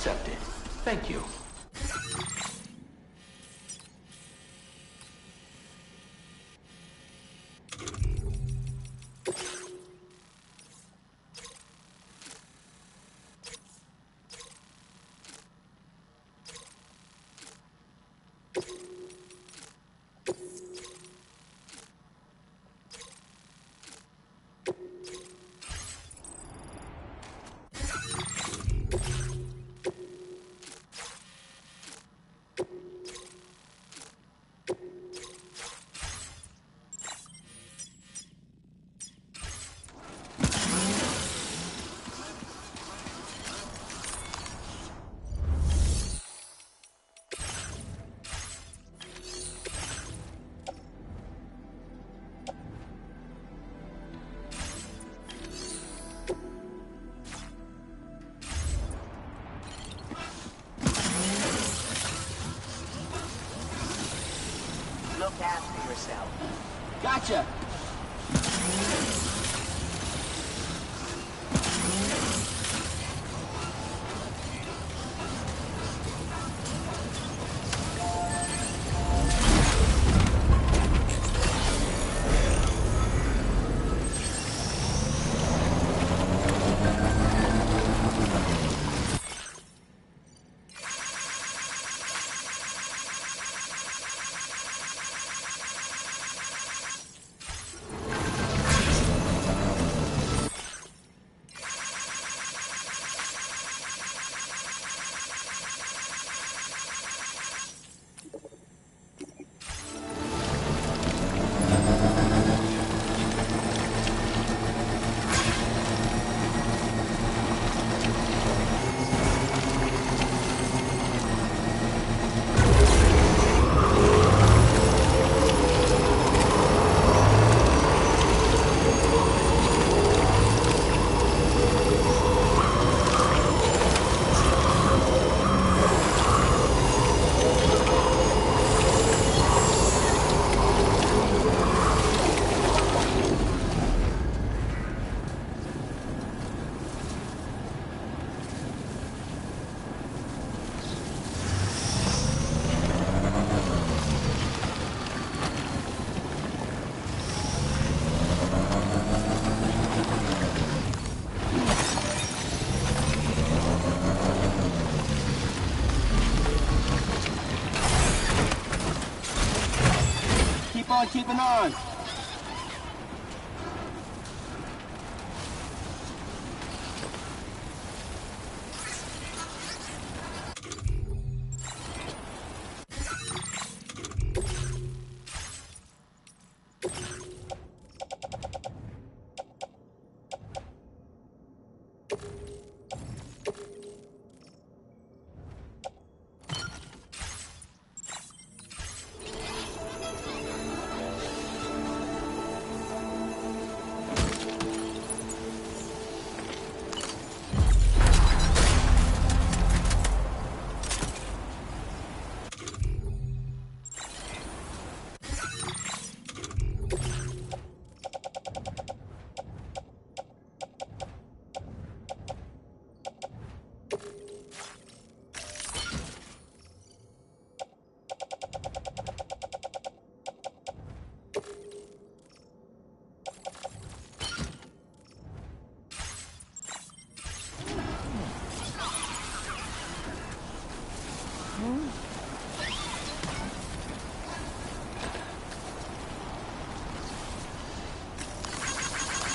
accept it. Thank you. Look after yourself. Gotcha! Keeping on.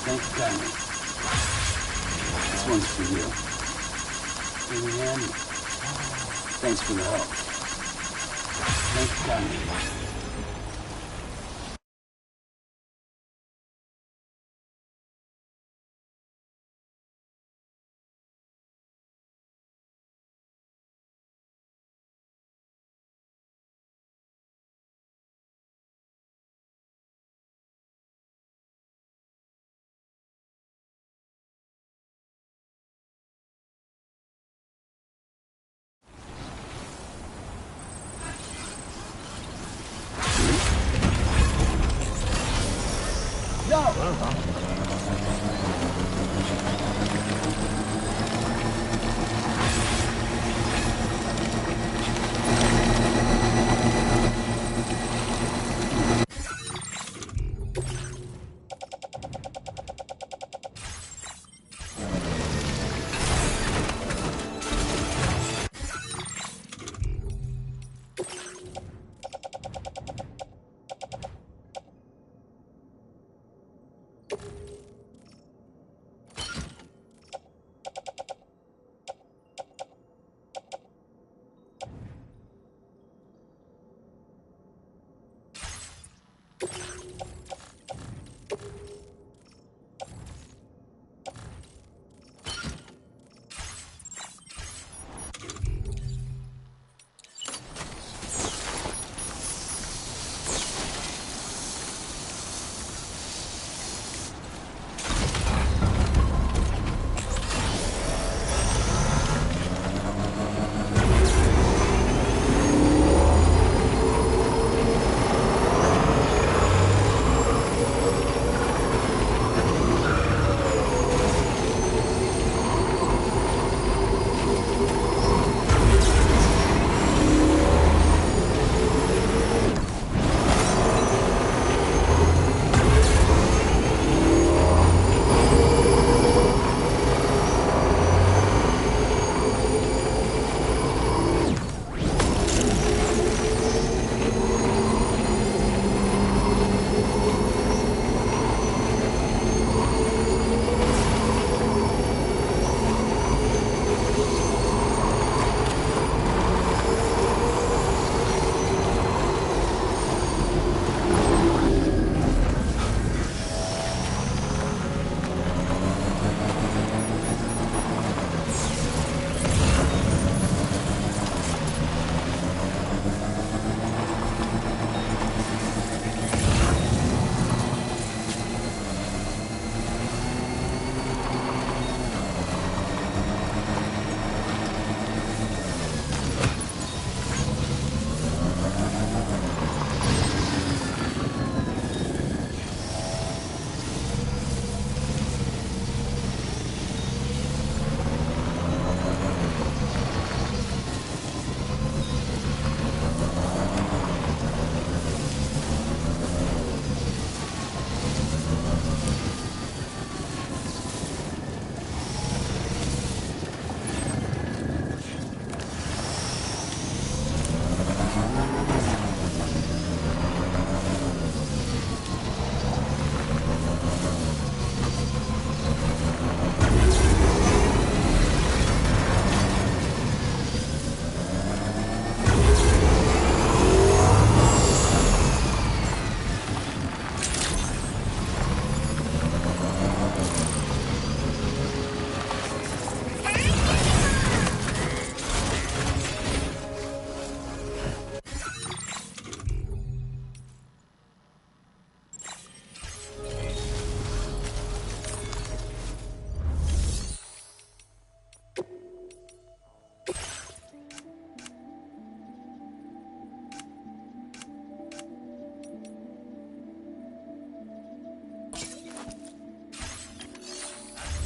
Thanks, Johnny. This one's for you. And thanks for the help. Thanks, Johnny.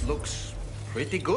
Looks pretty good.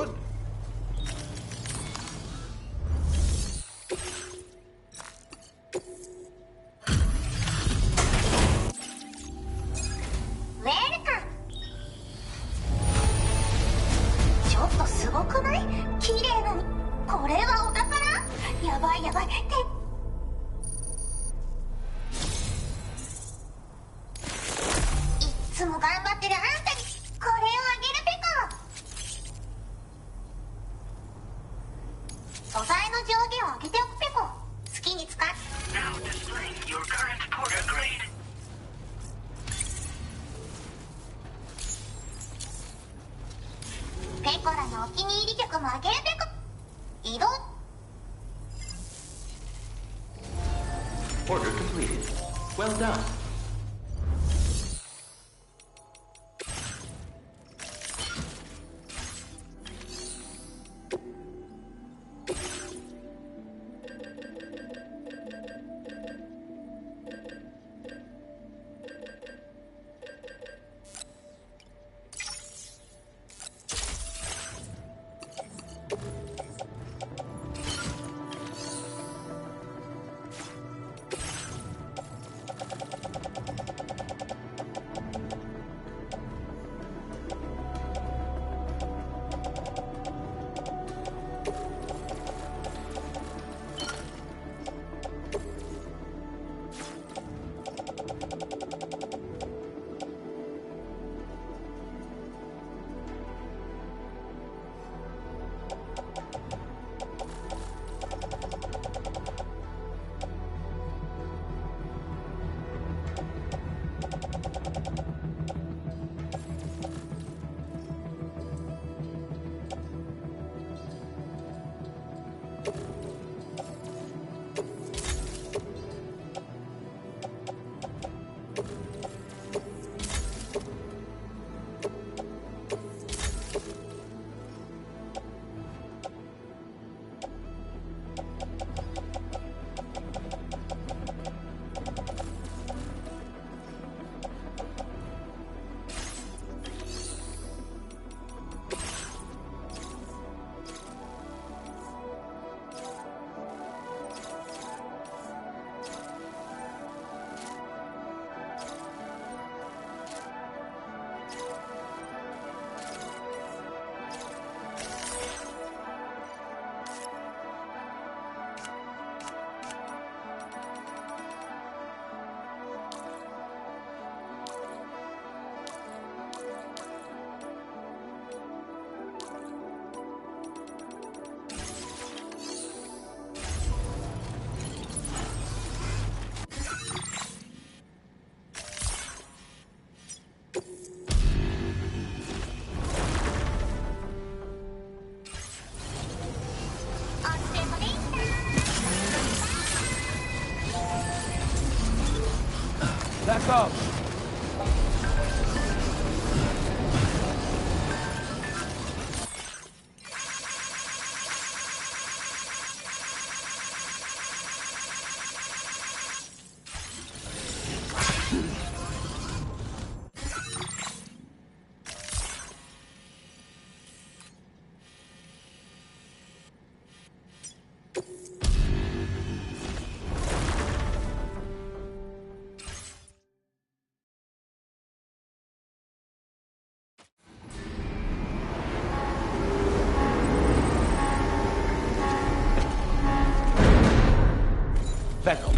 Order completed. Well done. up! Back up.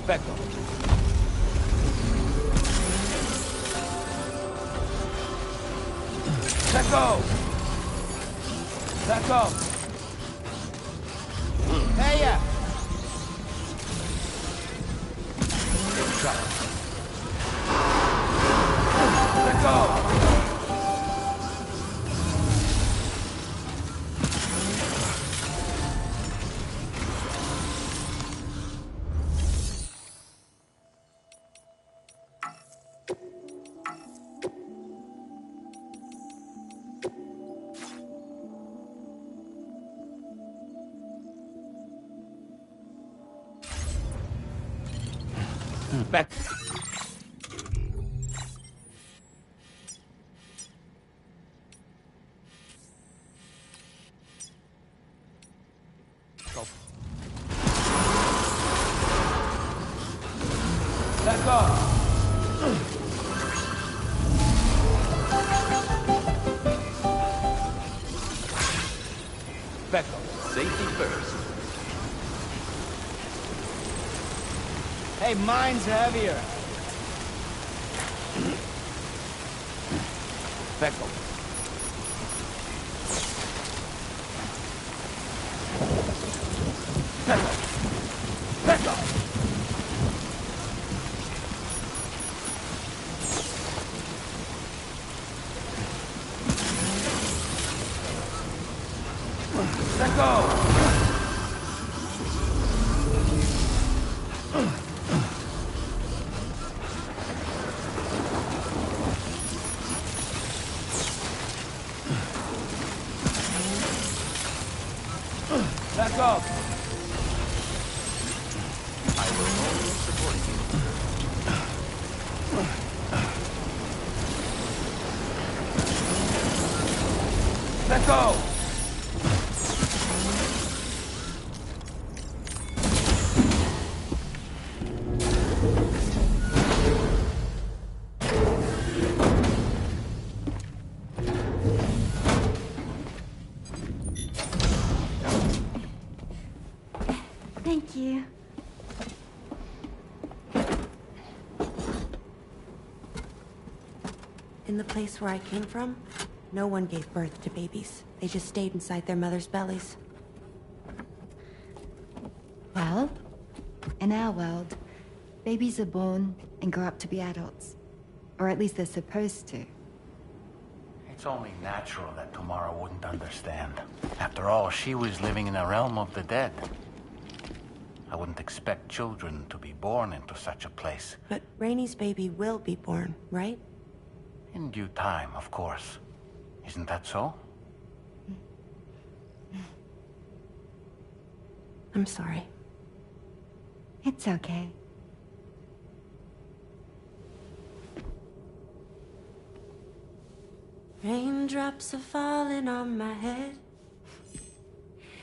Back up. Let go! Let go! Hey, yeah! Let go! Back. Go. Let go. Back up. Safety first. Hey, mine's heavier. Back up. Back up. Back up. Let go. Let go. I will always support you. Let go. Thank you. In the place where I came from, no one gave birth to babies. They just stayed inside their mother's bellies. Well, in our world, babies are born and grow up to be adults. Or at least they're supposed to. It's only natural that Tamara wouldn't understand. After all, she was living in a realm of the dead. I wouldn't expect children to be born into such a place. But Rainey's baby will be born, right? In due time, of course. Isn't that so? I'm sorry. It's okay. Raindrops are falling on my head.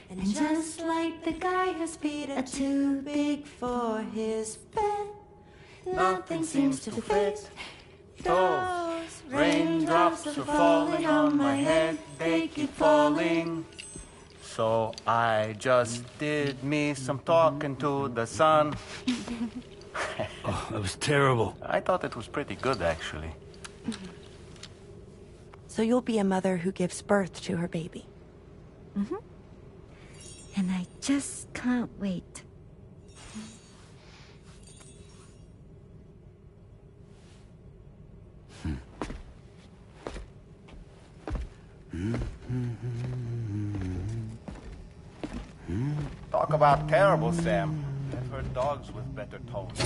And just like the guy whose feet are too big for his bed, nothing seems to fit. Those raindrops are falling on my head, they keep falling. So I just did me some talking to the sun. Oh, that was terrible. I thought it was pretty good, actually. So you'll be a mother who gives birth to her baby. Mm-hmm. And I just can't wait. Talk about terrible, Sam. I've heard dogs with better tones.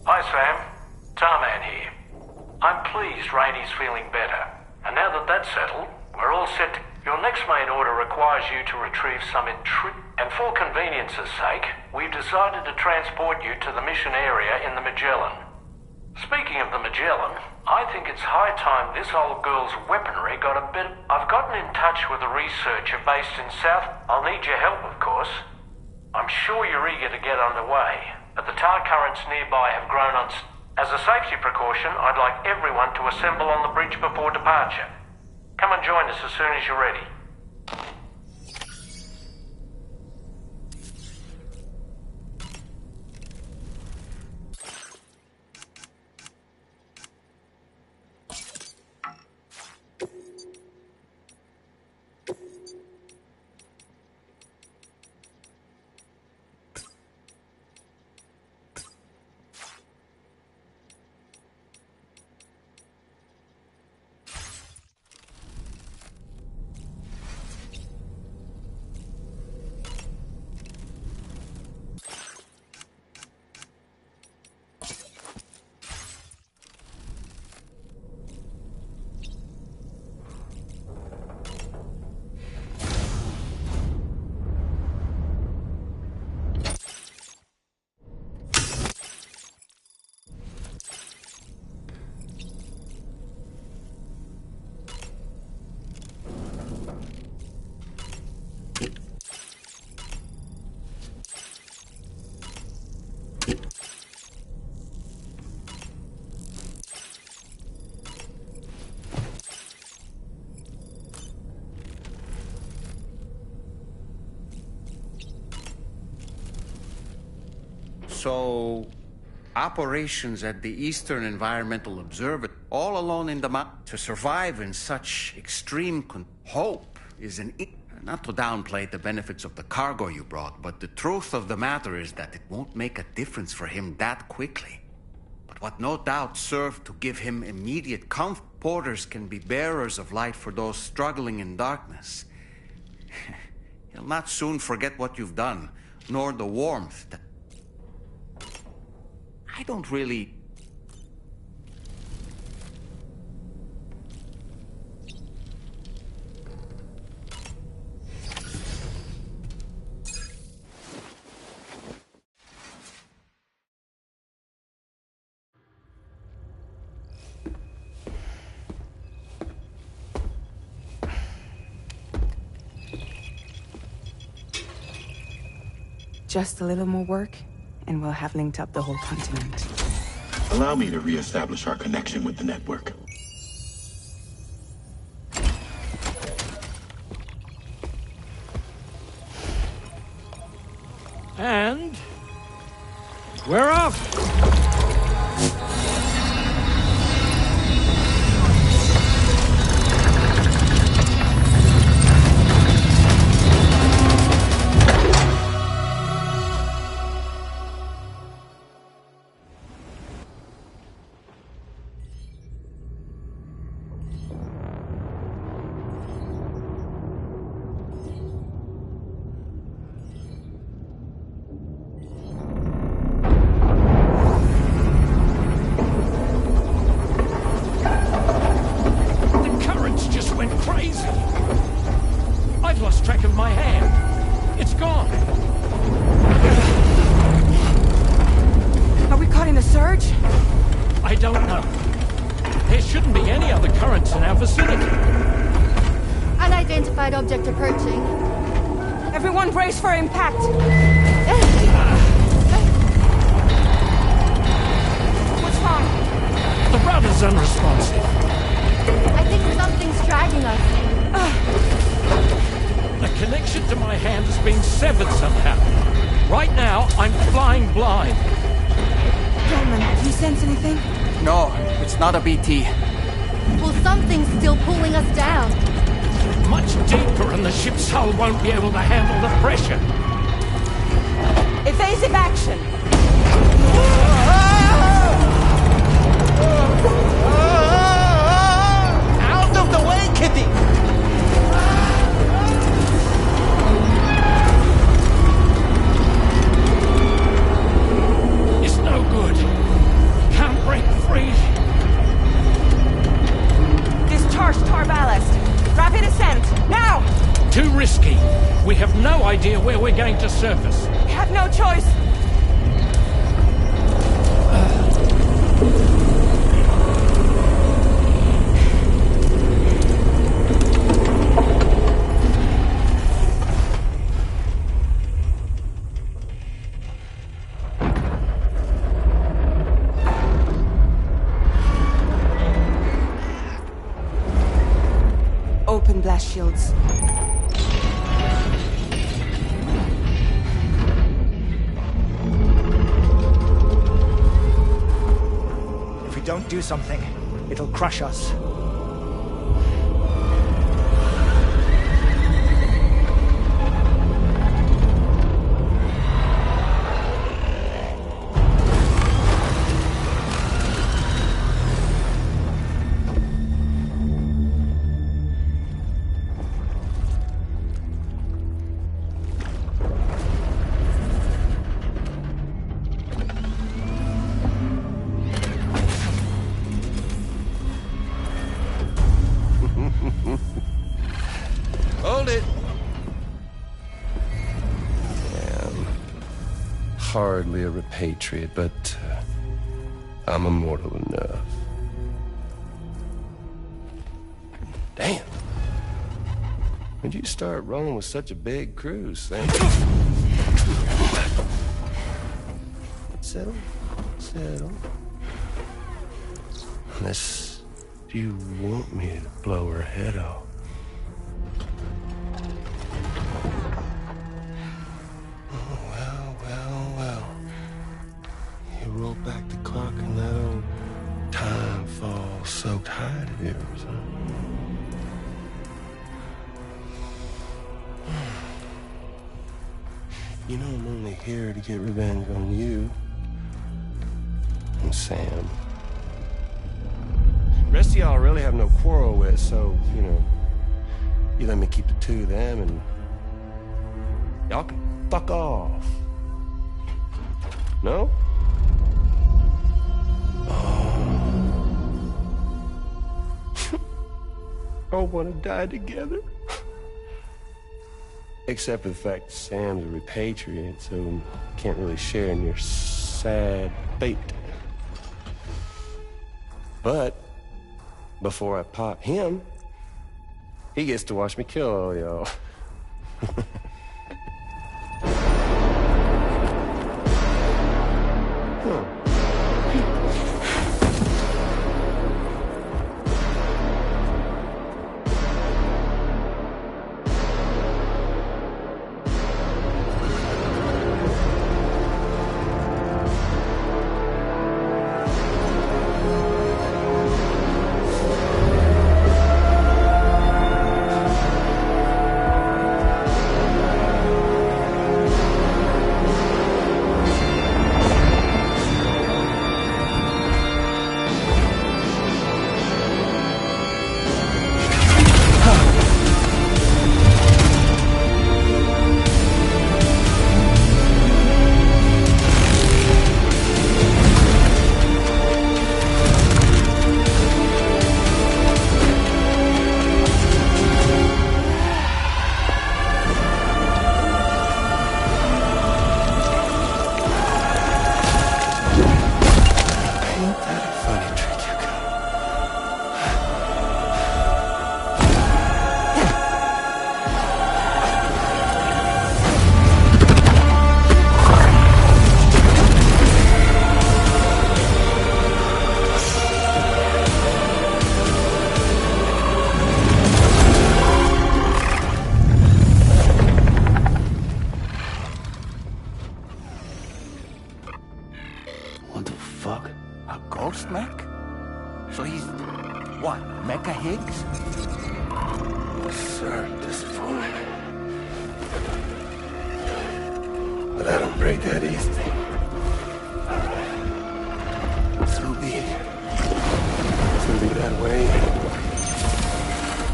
Hi, Sam. Tarman here. I'm pleased Rainey's feeling better. And now that that's settled, we're all set to... Your next main order requires you to retrieve some And for convenience's sake, we've decided to transport you to the mission area in the Magellan. Speaking of the Magellan, I think it's high time this old girl's weaponry got a bit... I've gotten in touch with a researcher based in South... I'll need your help, of course. I'm sure you're eager to get underway. But the tide currents nearby have grown As a safety precaution, I'd like everyone to assemble on the bridge before departure. Come and join us as soon as you're ready. So, operations at the Eastern Environmental Observatory, all alone in the mountain, to survive in such extreme hope is not to downplay the benefits of the cargo you brought, but the truth of the matter is that it won't make a difference for him that quickly. But what no doubt served to give him immediate comfort. Porters can be bearers of light for those struggling in darkness. He'll not soon forget what you've done, nor the warmth that... I don't really... Just a little more work, and we'll have linked up the whole continent. Allow me to reestablish our connection with the network. And we're off! about the currents in our vicinity. Unidentified object approaching. Everyone brace for impact! What's wrong? The rudder's unresponsive. I think something's dragging us. The connection to my hand has been severed somehow. Right now, I'm flying blind. Gentlemen, do you sense anything? No, it's not a BT. Well, something's still pulling us down. Much deeper, and the ship's hull won't be able to handle the pressure. Evasive action! Out of the way, Kitty! It's no good. Can't break free. Discharge tar ballast. Rapid ascent, now! Too risky. We have no idea where we're going to surface. We have no choice. Open blast shields. If we don't do something, it'll crush us. Hold it. I'm hardly a repatriate, but I'm immortal enough. Damn. When'd you start rolling with such a big crew, Sam? Settle. Unless you want me to blow her head off. Well. You roll back the clock and that old time fall soaked hide of yours, huh? You know I'm only here to get revenge on you. And Sam. Rest of y'all I really have no quarrel with, so, you let me keep the two of them and y'all can fuck off. No? All want to die together. Except for the fact that Sam's a repatriate, so can't really share in your sad fate. But before I pop him, he gets to watch me kill all y'all. A ghost mech? So he's, what, Mecha Higgs? Sir, disappointed. But I don't break that easy. So be it. It's gonna be that way.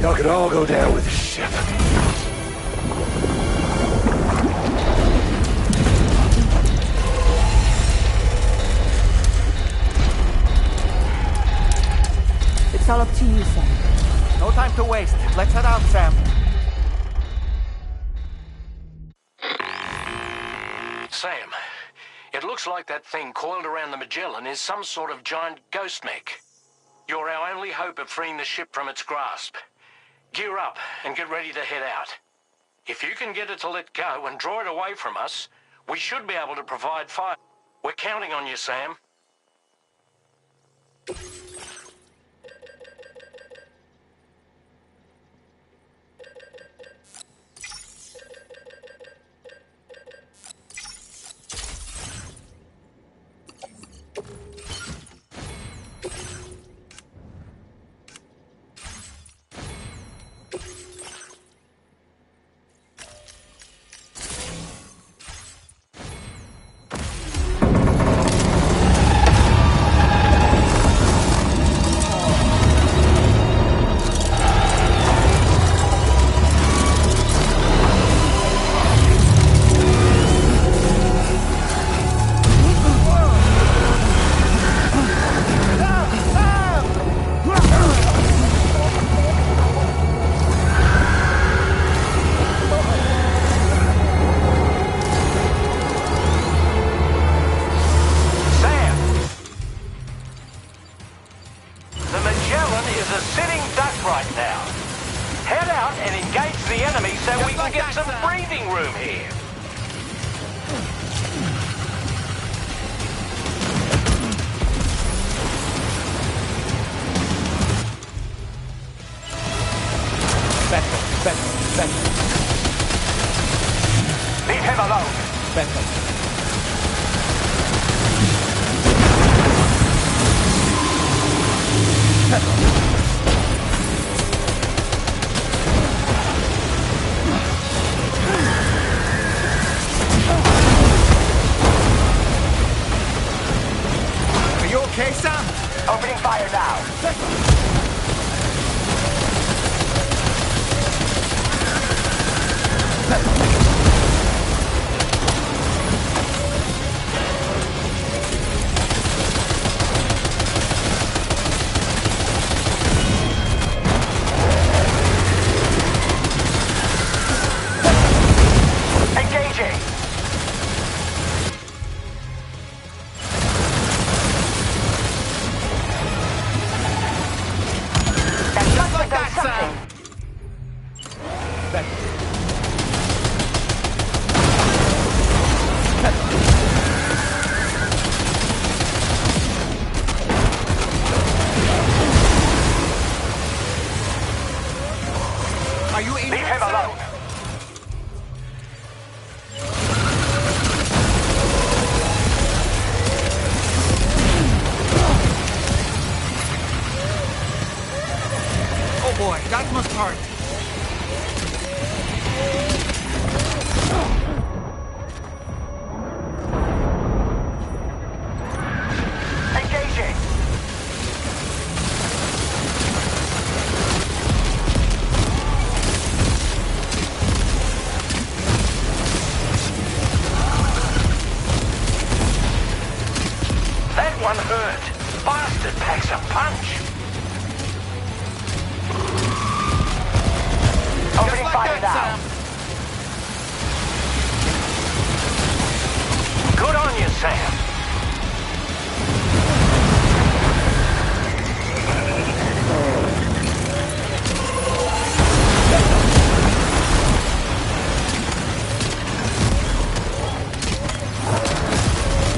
Y'all could all go down with the ship. It's all up to you, Sam. No time to waste. Let's head out, Sam. Sam, it looks like that thing coiled around the Magellan is some sort of giant ghost mech. You're our only hope of freeing the ship from its grasp. Gear up and get ready to head out. If you can get it to let go and draw it away from us, we should be able to provide fire. We're counting on you, Sam. Leave him alone. Are you okay, Sam? Opening fire now. Engaging. Just like that, Sam! Are you in? Leave him alone. Oh boy, that must hurt. Engaging. That one hurt. Bastard packs a punch. Opening fire now. Good on you, Sam.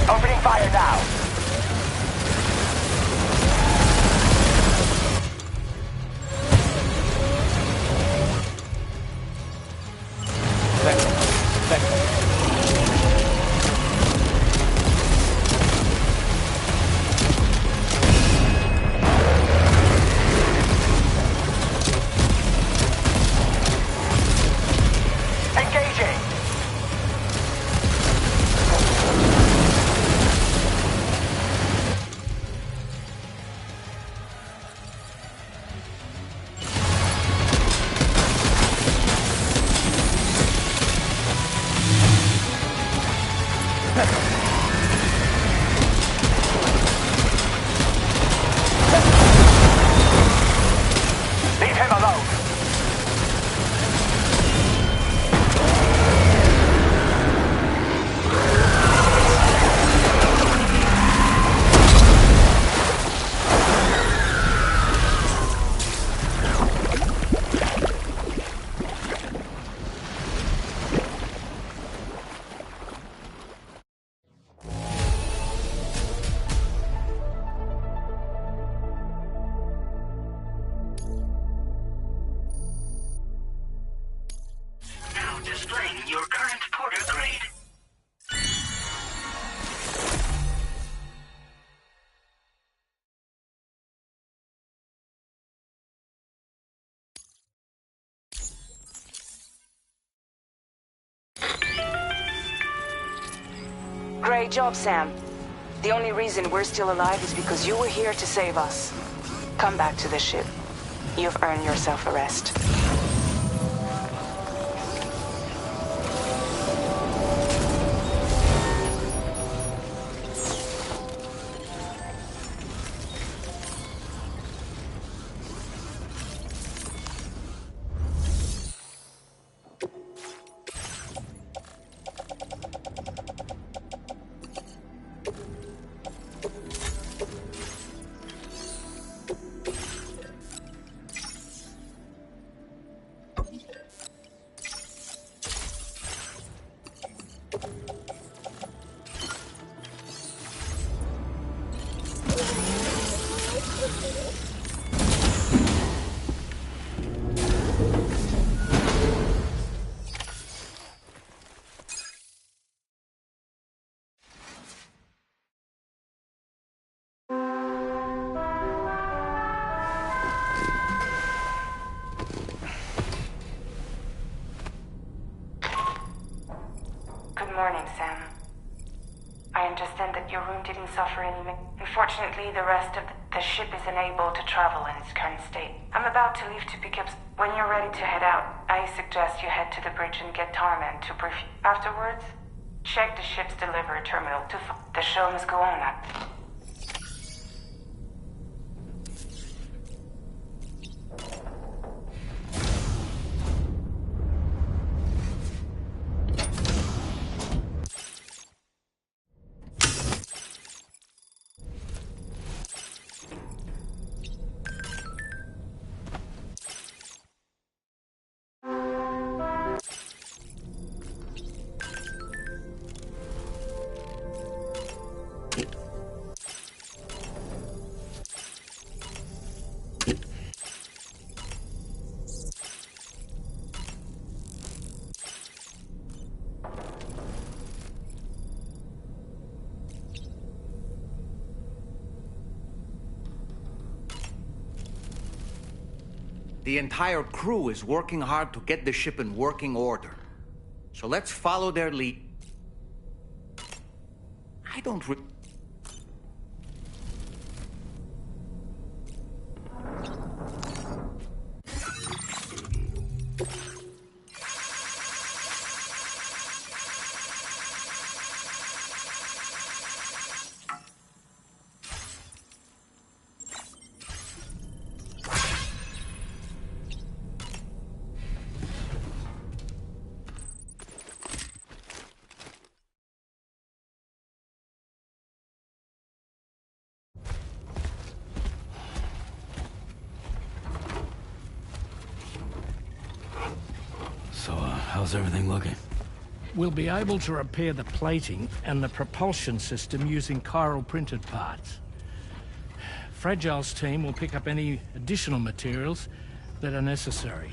Opening fire now. Great job, Sam. The only reason we're still alive is because you were here to save us. Come back to the ship. You've earned yourself a rest. Good morning, Sam. I understand that your room didn't suffer any. Unfortunately, the rest of the ship is unable to travel in its current state. I'm about to leave to pick up. When you're ready to head out, I suggest you head to the bridge and get Tarman to brief you. Afterwards, check the ship's delivery terminal to the show must go on. The entire crew is working hard to get the ship in working order. So let's follow their lead. I don't So, how's everything looking? We'll be able to repair the plating and the propulsion system using chiral printed parts. Fragile's team will pick up any additional materials that are necessary.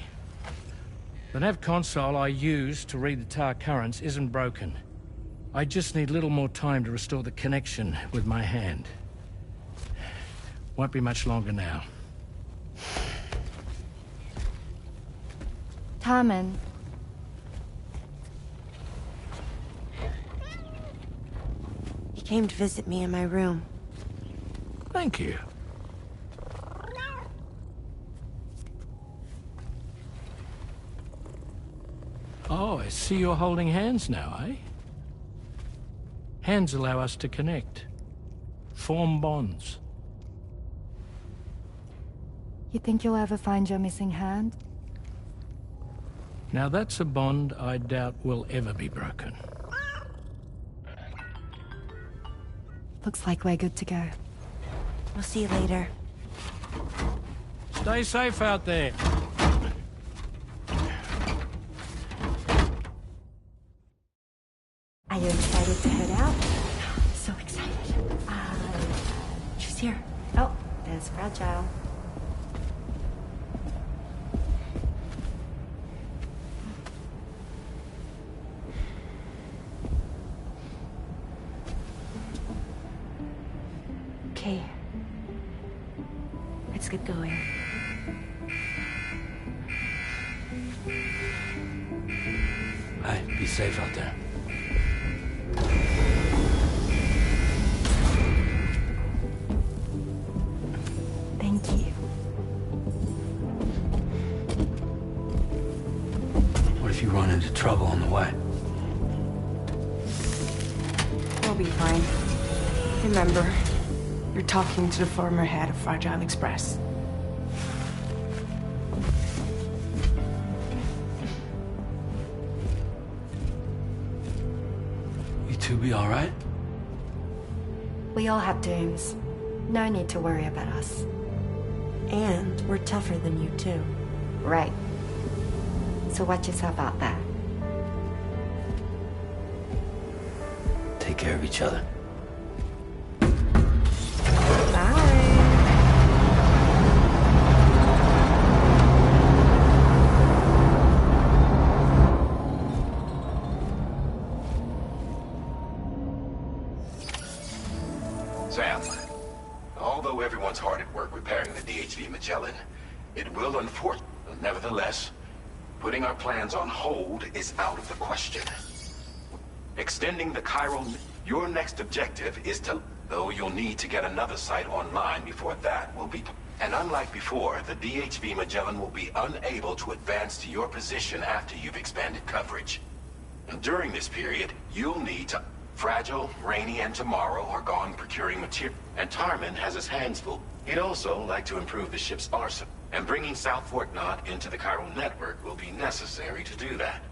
The nav console I use to read the tar currents isn't broken. I just need a little more time to restore the connection with my hand. Won't be much longer now. Tarman. He came to visit me in my room. Thank you. Oh, I see you're holding hands now, eh? Hands allow us to connect. Form bonds. You think you'll ever find your missing hand? Now that's a bond I doubt will ever be broken. Looks like we're good to go. We'll see you later. Stay safe out there. Are you excited to head out? So excited. She's here. Oh, there's Fragile. Okay. Let's get going. Hey, be safe out there. into trouble on the way. We'll be fine. Remember, you're talking to the former head of Fragile Express. You two be all right? We all have dooms. No need to worry about us. And we're tougher than you, too. Right. So watch yourself out there. Take care of each other. Sam, although everyone's hard at work repairing the DHV Magellan, it will unfortunately, nevertheless, putting our plans on hold is out of the question. Extending the Chiral, your next objective is to, though you'll need to get another site online before that will be, and unlike before, the DHV Magellan will be unable to advance to your position after you've expanded coverage. And during this period, you'll need to, Fragile, Rainey, and Tomorrow are gone procuring material, and Tarman has his hands full. He'd also like to improve the ship's arsenal, and bringing South Fort Knot into the Chiral network will be necessary to do that.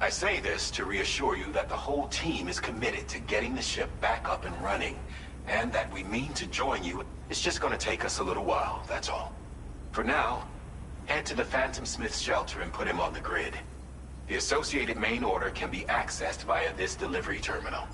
I say this to reassure you that the whole team is committed to getting the ship back up and running, and that we mean to join you. It's just going to take us a little while, that's all. For now, head to the Phantom Smith's shelter and put him on the grid. The associated main order can be accessed via this delivery terminal.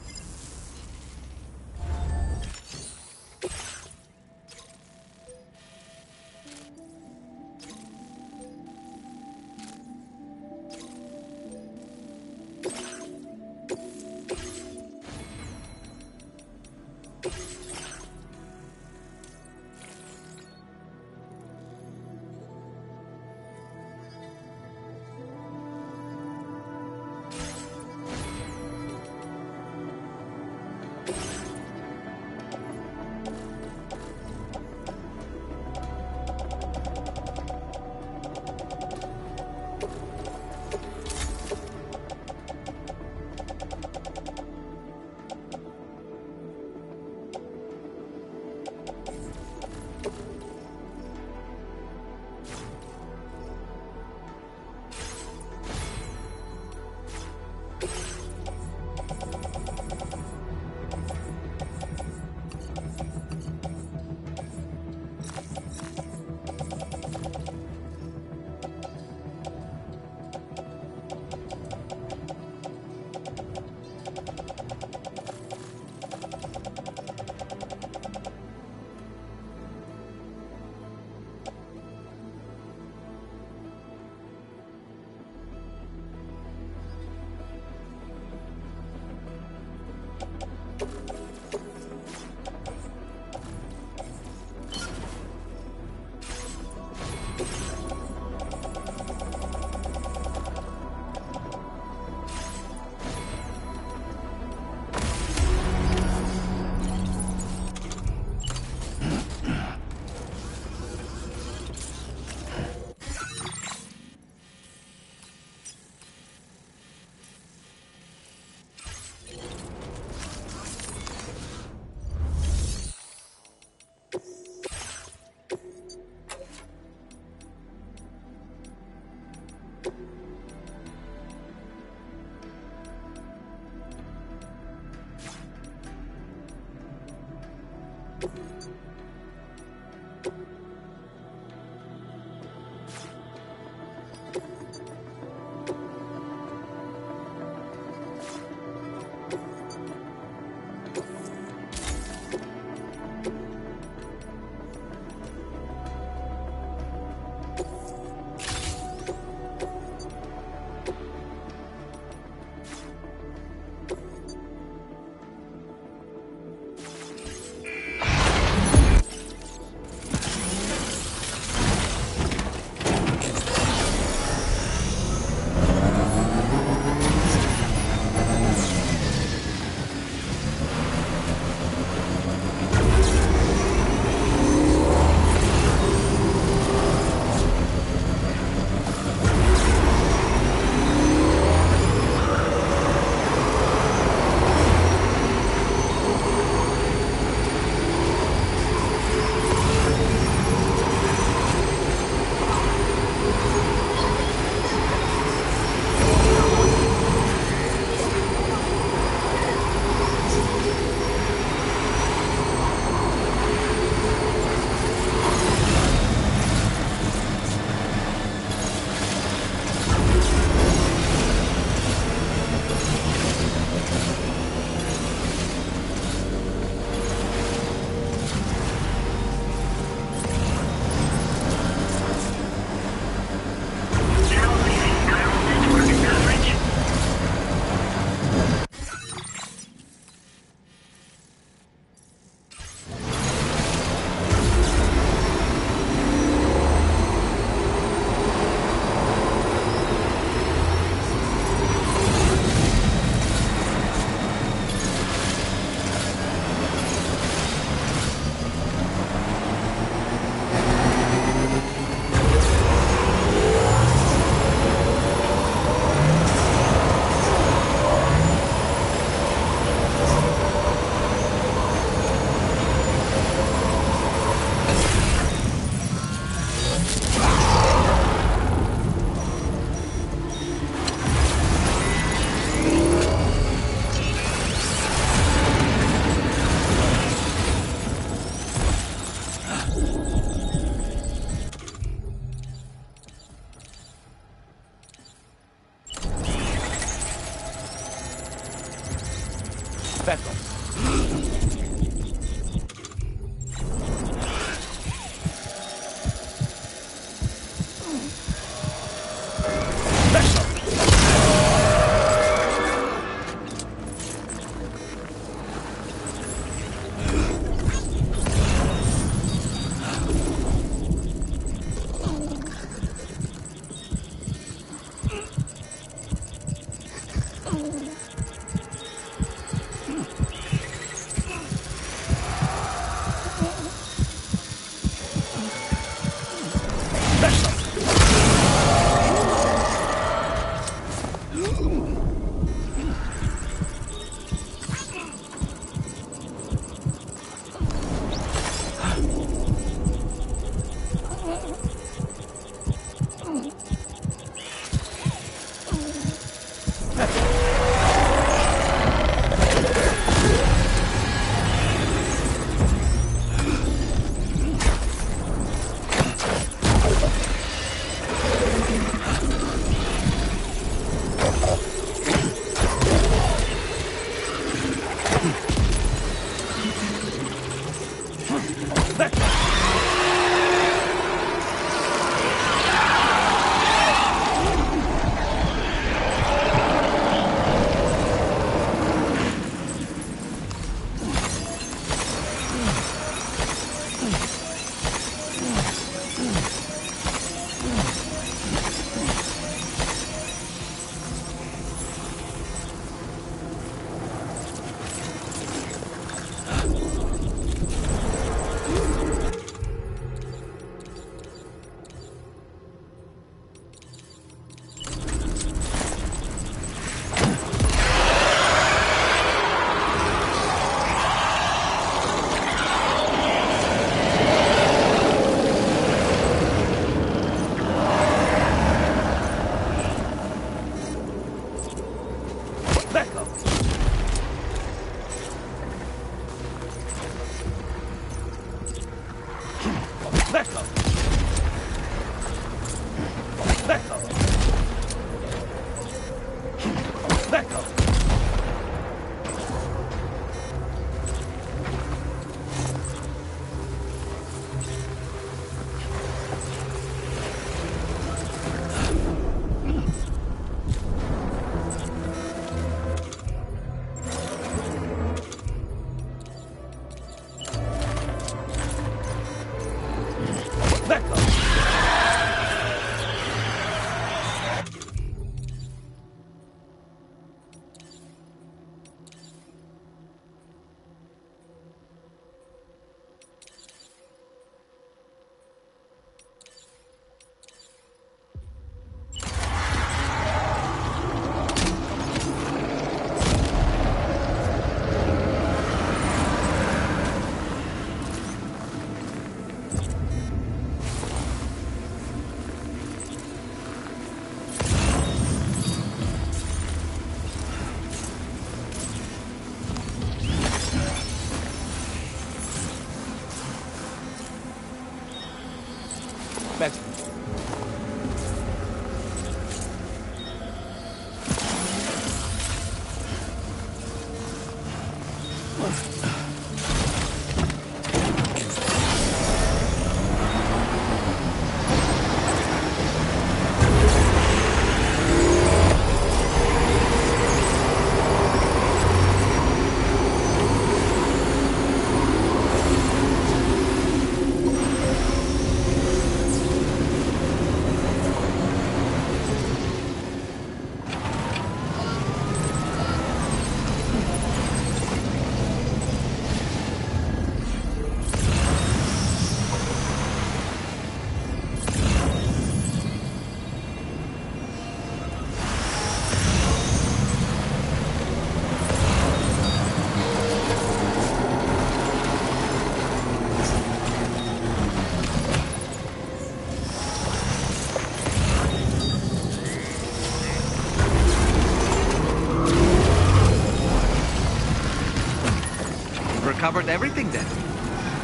Covered everything then.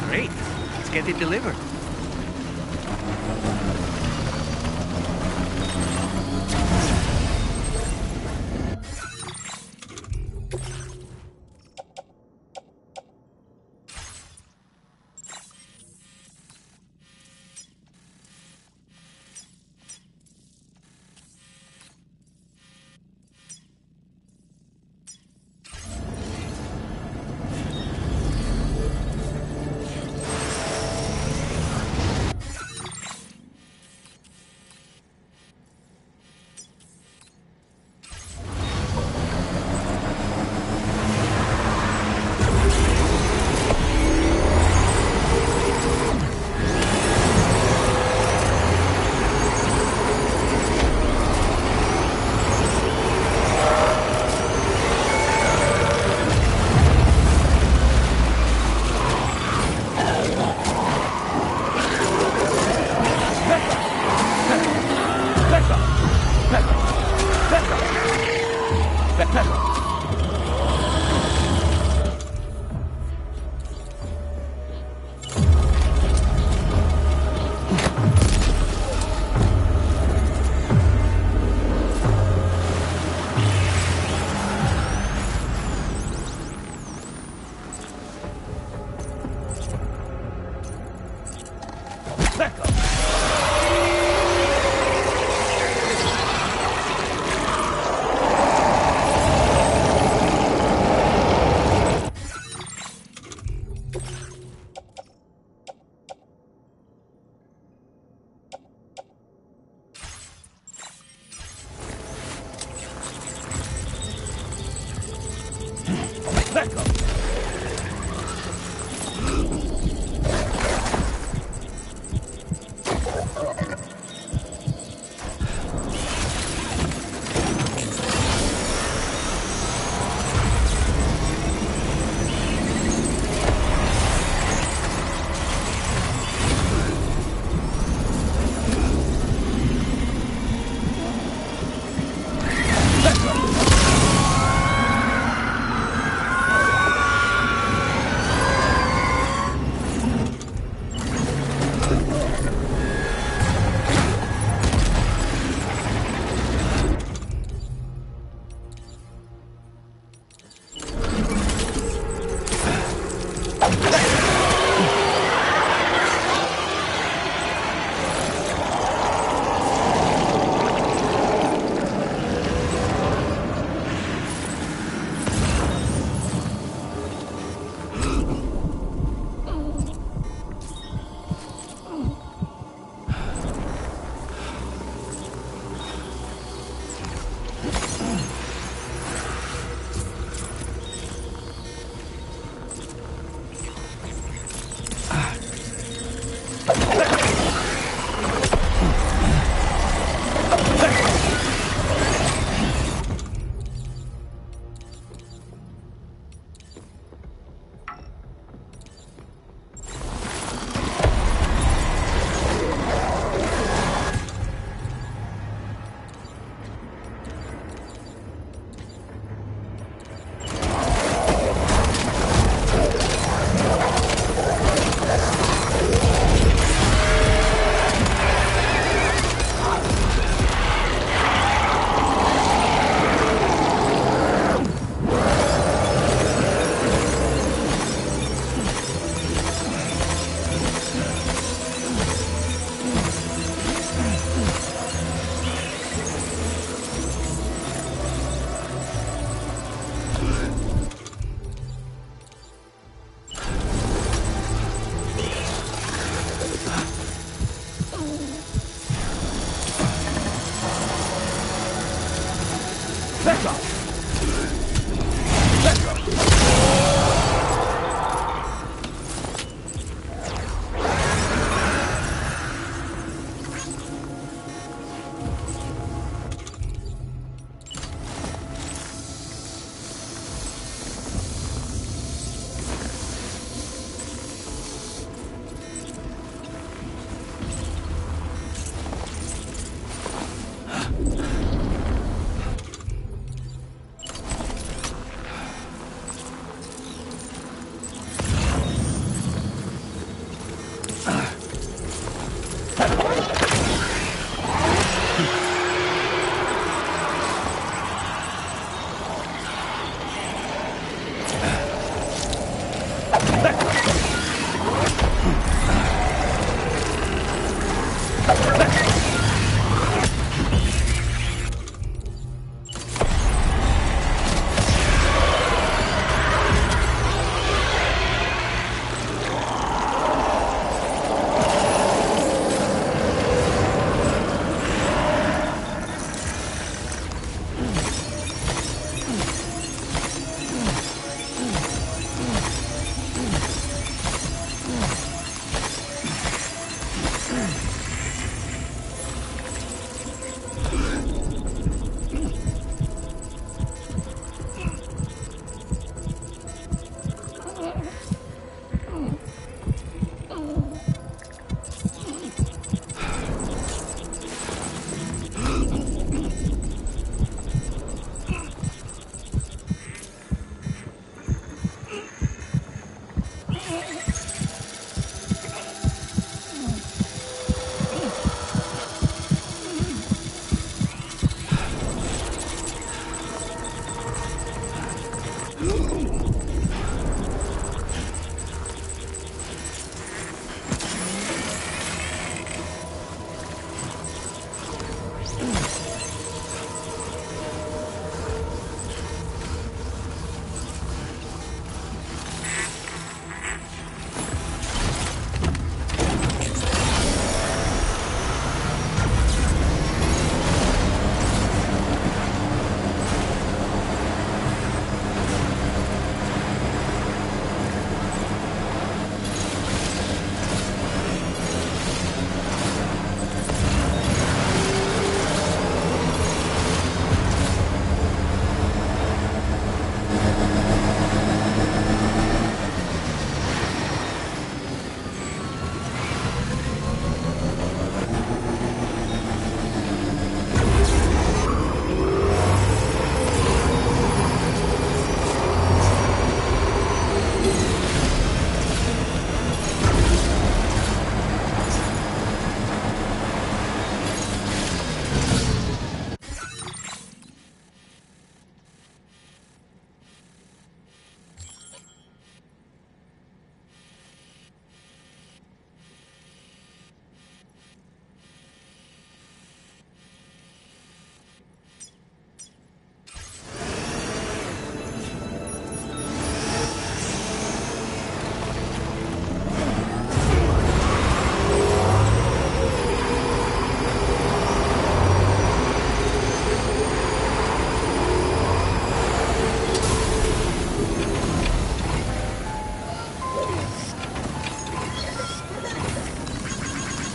Great. Let's get it delivered.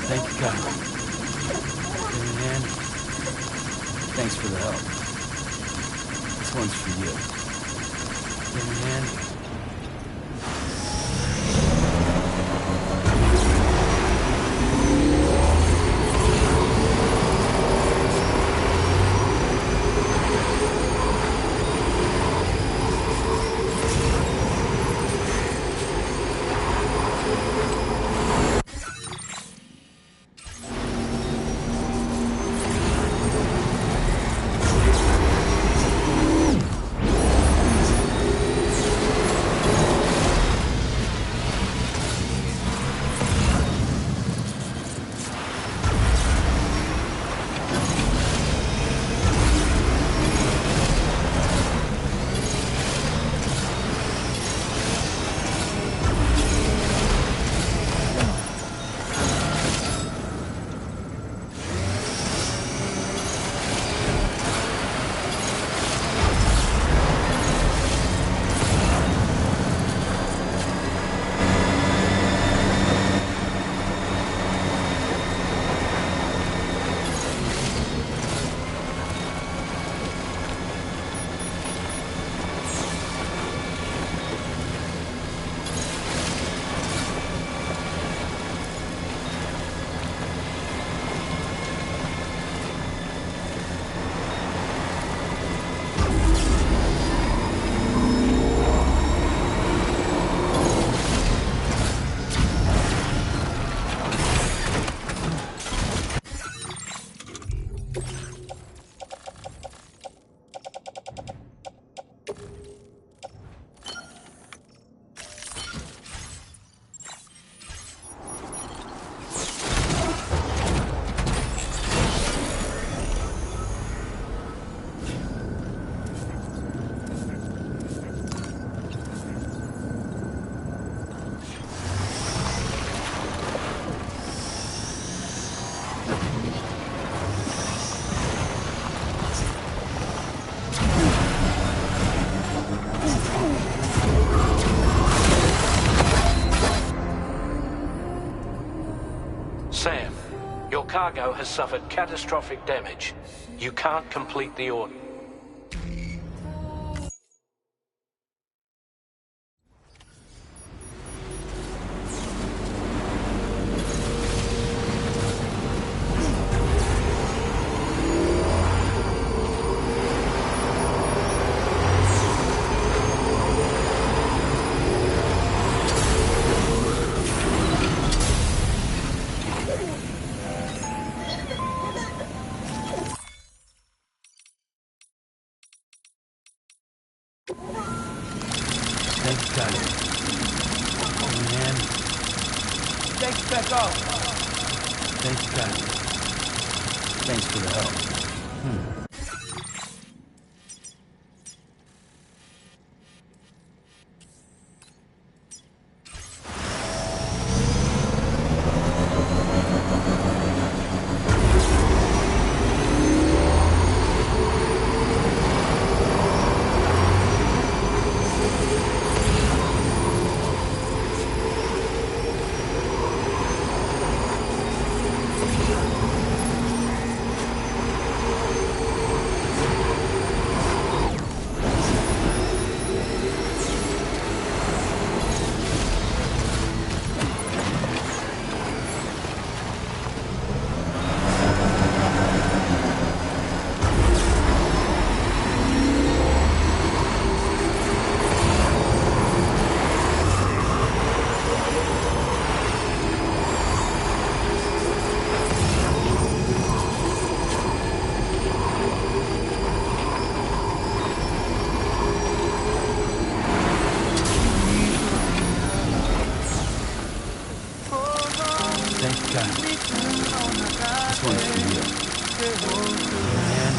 Thank you, Carl. Give me a hand. Thanks for the help. This one's for you. Give me a hand. Sam, your cargo has suffered catastrophic damage. You can't complete the order. Thanks, Carl. Give me a hand. Thanks, back off. Thanks, Carl. Thanks for the help. Thanks, Carl. This one's for you. Give me a hand.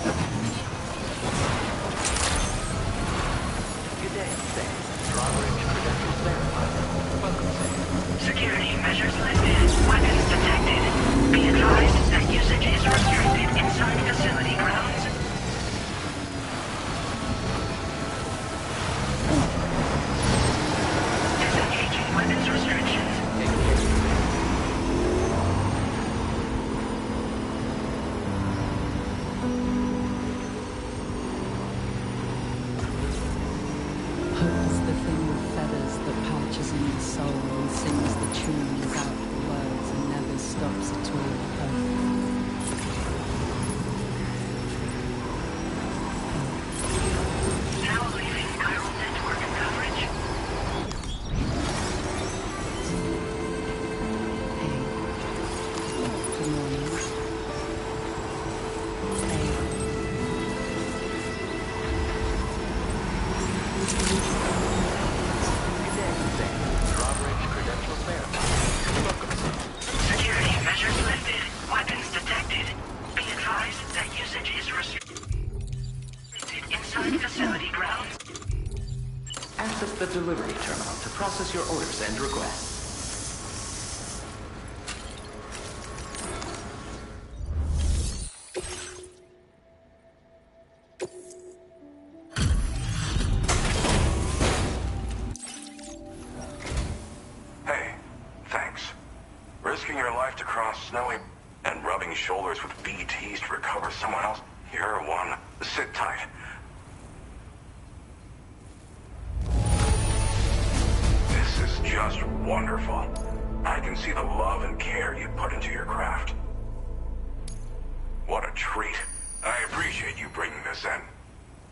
Good day, Sam. Drawbridge credentials verified. Welcome, Sam. Security measures lifted. Weapons detected. Be advised that usage is restricted inside facility grounds. Disengaging weapons restrictions. Hope is the thing with feathers that pouches in the soul and sings the tune without the words and never stops at all. Now leaving chiral network coverage. Good morning. Good day, Sam. Drawbridge credentials verified. Welcome, Sam. Security measures lifted. Weapons detected. Be advised that usage is restricted inside facility grounds. Access the delivery terminal to process your orders and requests. Hey, thanks. Risking your life to cross snowy and rubbing shoulders with BTs to recover someone else. You're one. Sit tight. This is just wonderful. I can see the love and care you put into your craft. What a treat. I appreciate you bringing this in.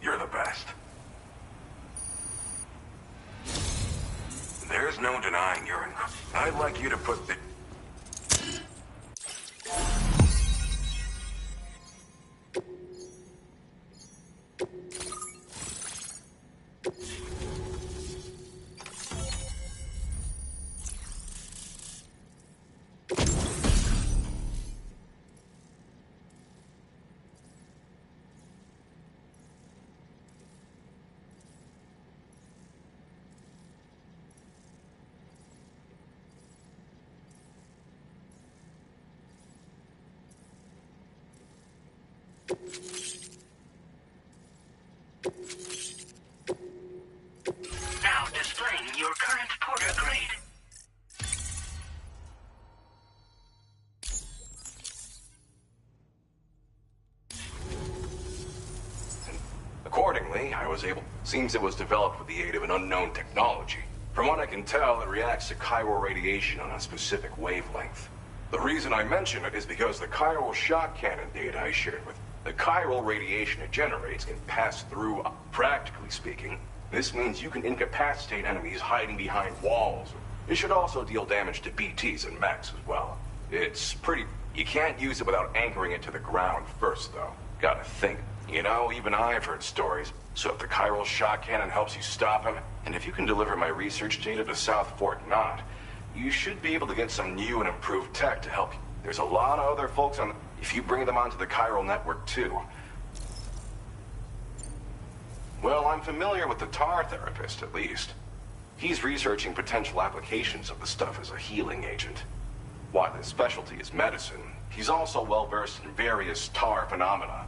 You're the best. There's no denying you're I'd like you to put the... Now displaying your current porter grade. Accordingly, I was able... Seems it was developed with the aid of an unknown technology. From what I can tell, it reacts to chiral radiation on a specific wavelength. The reason I mention it is because the chiral shock cannon data I shared with... The chiral radiation it generates can pass through... Practically speaking, this means you can incapacitate enemies hiding behind walls. It should also deal damage to BTs and mechs as well. It's pretty... You can't use it without anchoring it to the ground first, though. Gotta think. You know, even I've heard stories. So if the chiral shock cannon helps you stop him, and if you can deliver my research data to South Fort Knot, you should be able to get some new and improved tech to help you. There's a lot of other folks on... If you bring them onto the chiral network, too. Well, I'm familiar with the tar therapist, at least. He's researching potential applications of the stuff as a healing agent. While his specialty is medicine, he's also well-versed in various tar phenomena.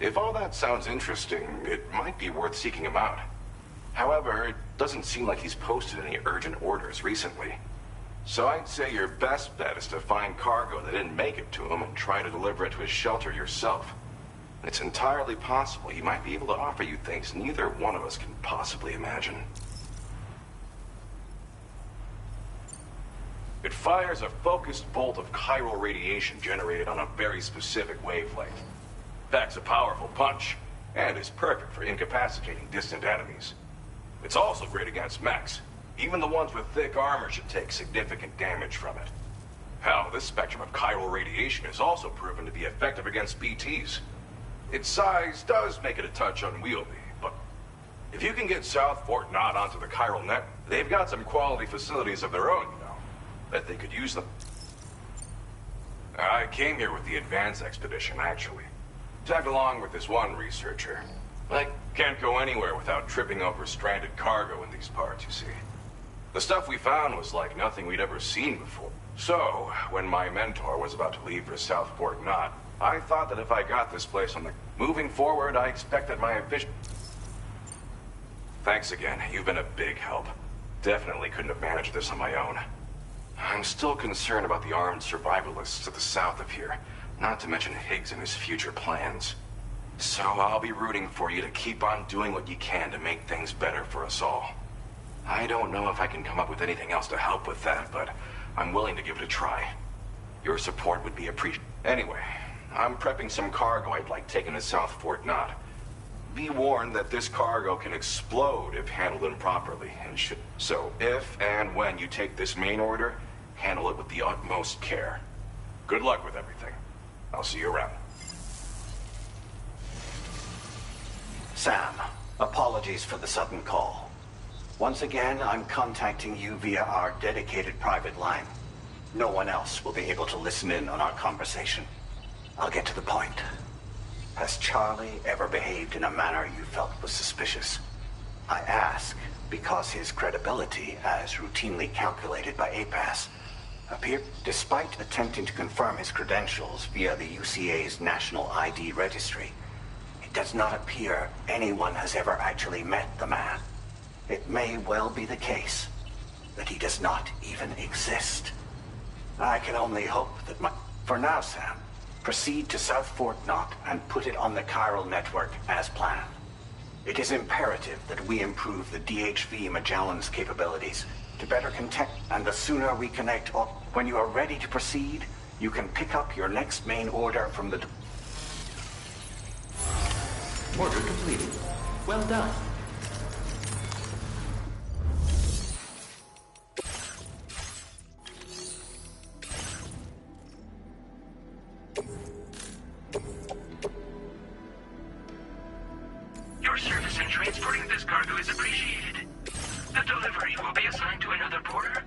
If all that sounds interesting, it might be worth seeking him out. However, it doesn't seem like he's posted any urgent orders recently. So I'd say your best bet is to find cargo that didn't make it to him and try to deliver it to his shelter yourself. It's entirely possible he might be able to offer you things neither one of us can possibly imagine. It fires a focused bolt of chiral radiation generated on a very specific wavelength. Packs a powerful punch, and is perfect for incapacitating distant enemies. It's also great against mechs. Even the ones with thick armor should take significant damage from it. Hell, this spectrum of chiral radiation is also proven to be effective against BTs. Its size does make it a touch unwieldy, but if you can get South Fort Knot onto the chiral net, they've got some quality facilities of their own, you know. Bet they could use them. I came here with the advance expedition, actually. Tagged along with this one researcher. I can't go anywhere without tripping over stranded cargo in these parts, you see. The stuff we found was like nothing we'd ever seen before. So, when my mentor was about to leave for Southport Knot, I thought that if I got this place on the... Moving forward, I expected my vision... Thanks again. You've been a big help. Definitely couldn't have managed this on my own. I'm still concerned about the armed survivalists to the south of here, not to mention Higgs and his future plans. So I'll be rooting for you to keep on doing what you can to make things better for us all. I don't know if I can come up with anything else to help with that, but I'm willing to give it a try. Your support would be appreciated. Anyway, I'm prepping some cargo I'd like taken to South Fort Knot. Be warned that this cargo can explode if handled improperly, and should... So, if and when you take this main order, handle it with the utmost care. Good luck with everything. I'll see you around. Sam, apologies for the sudden call. Once again, I'm contacting you via our dedicated private line. No one else will be able to listen in on our conversation. I'll get to the point. Has Charlie ever behaved in a manner you felt was suspicious? I ask because his credibility, as routinely calculated by APAS, despite attempting to confirm his credentials via the UCA's National ID Registry, it does not appear anyone has ever actually met the man. It may well be the case that he does not even exist. I can only hope that For now, Sam, proceed to South Fort Knot and put it on the chiral network as planned. It is imperative that we improve the DHV Magellan's capabilities to better connect, and the sooner we connect, when you are ready to proceed, you can pick up your next main order from the... Order completed. Well done. Your service in transporting this cargo is appreciated. The delivery will be assigned to another porter.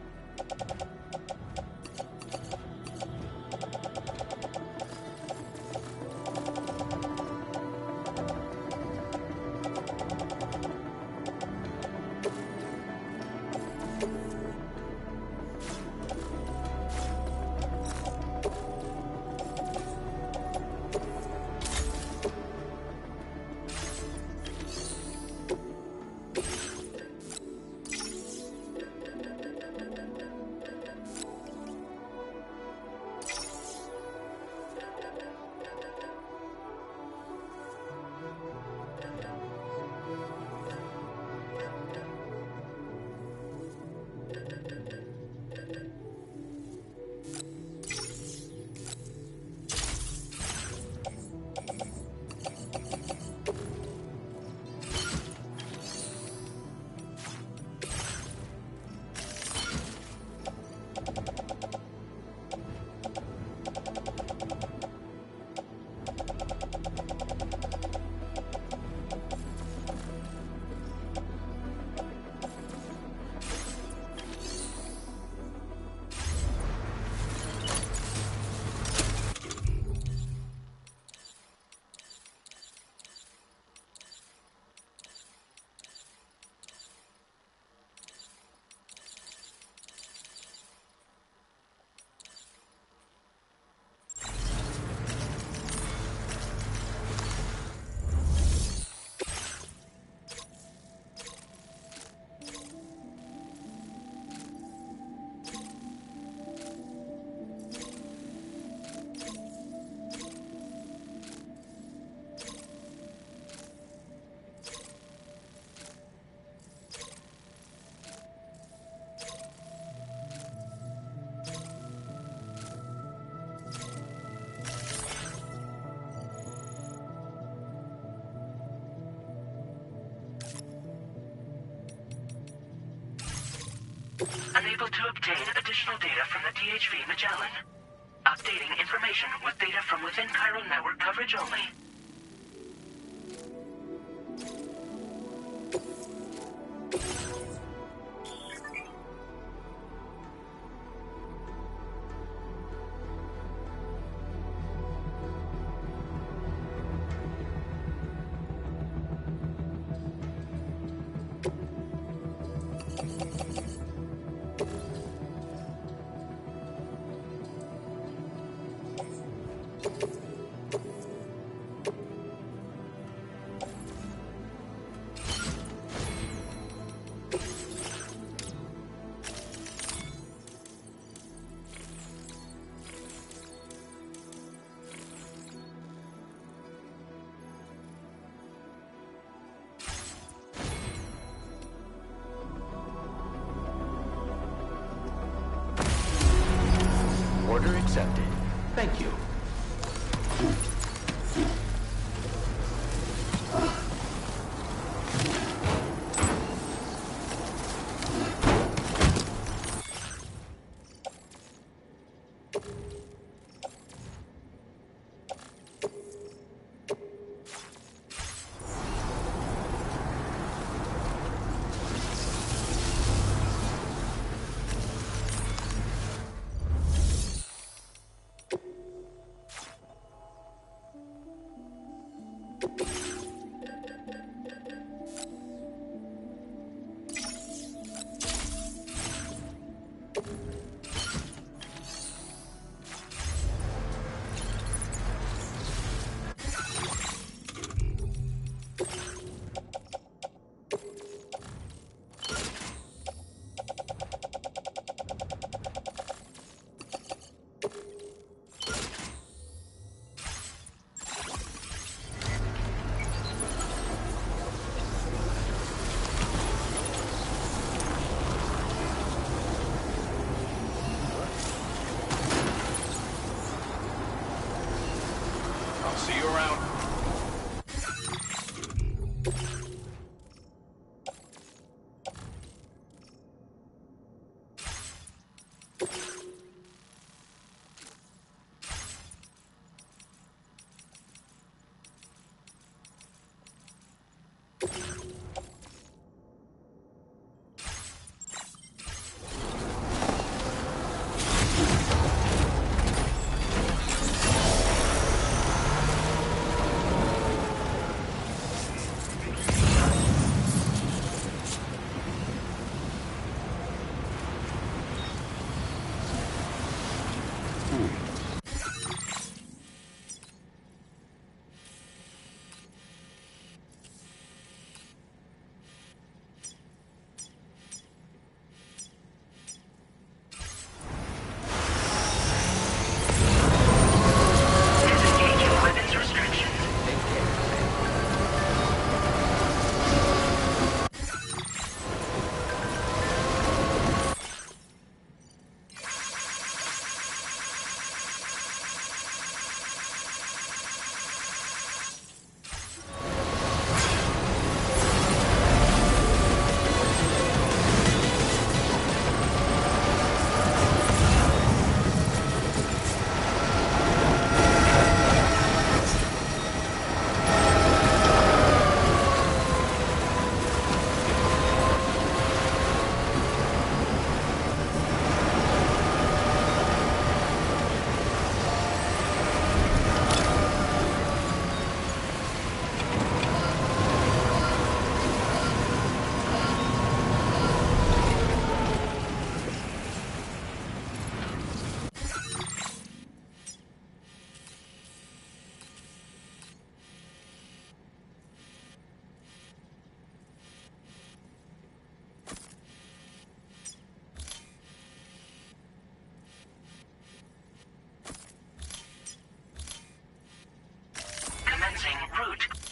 Unable to obtain additional data from the DHV Magellan. Updating information with data from within chiral network coverage only. accepted. Thank you. See you around.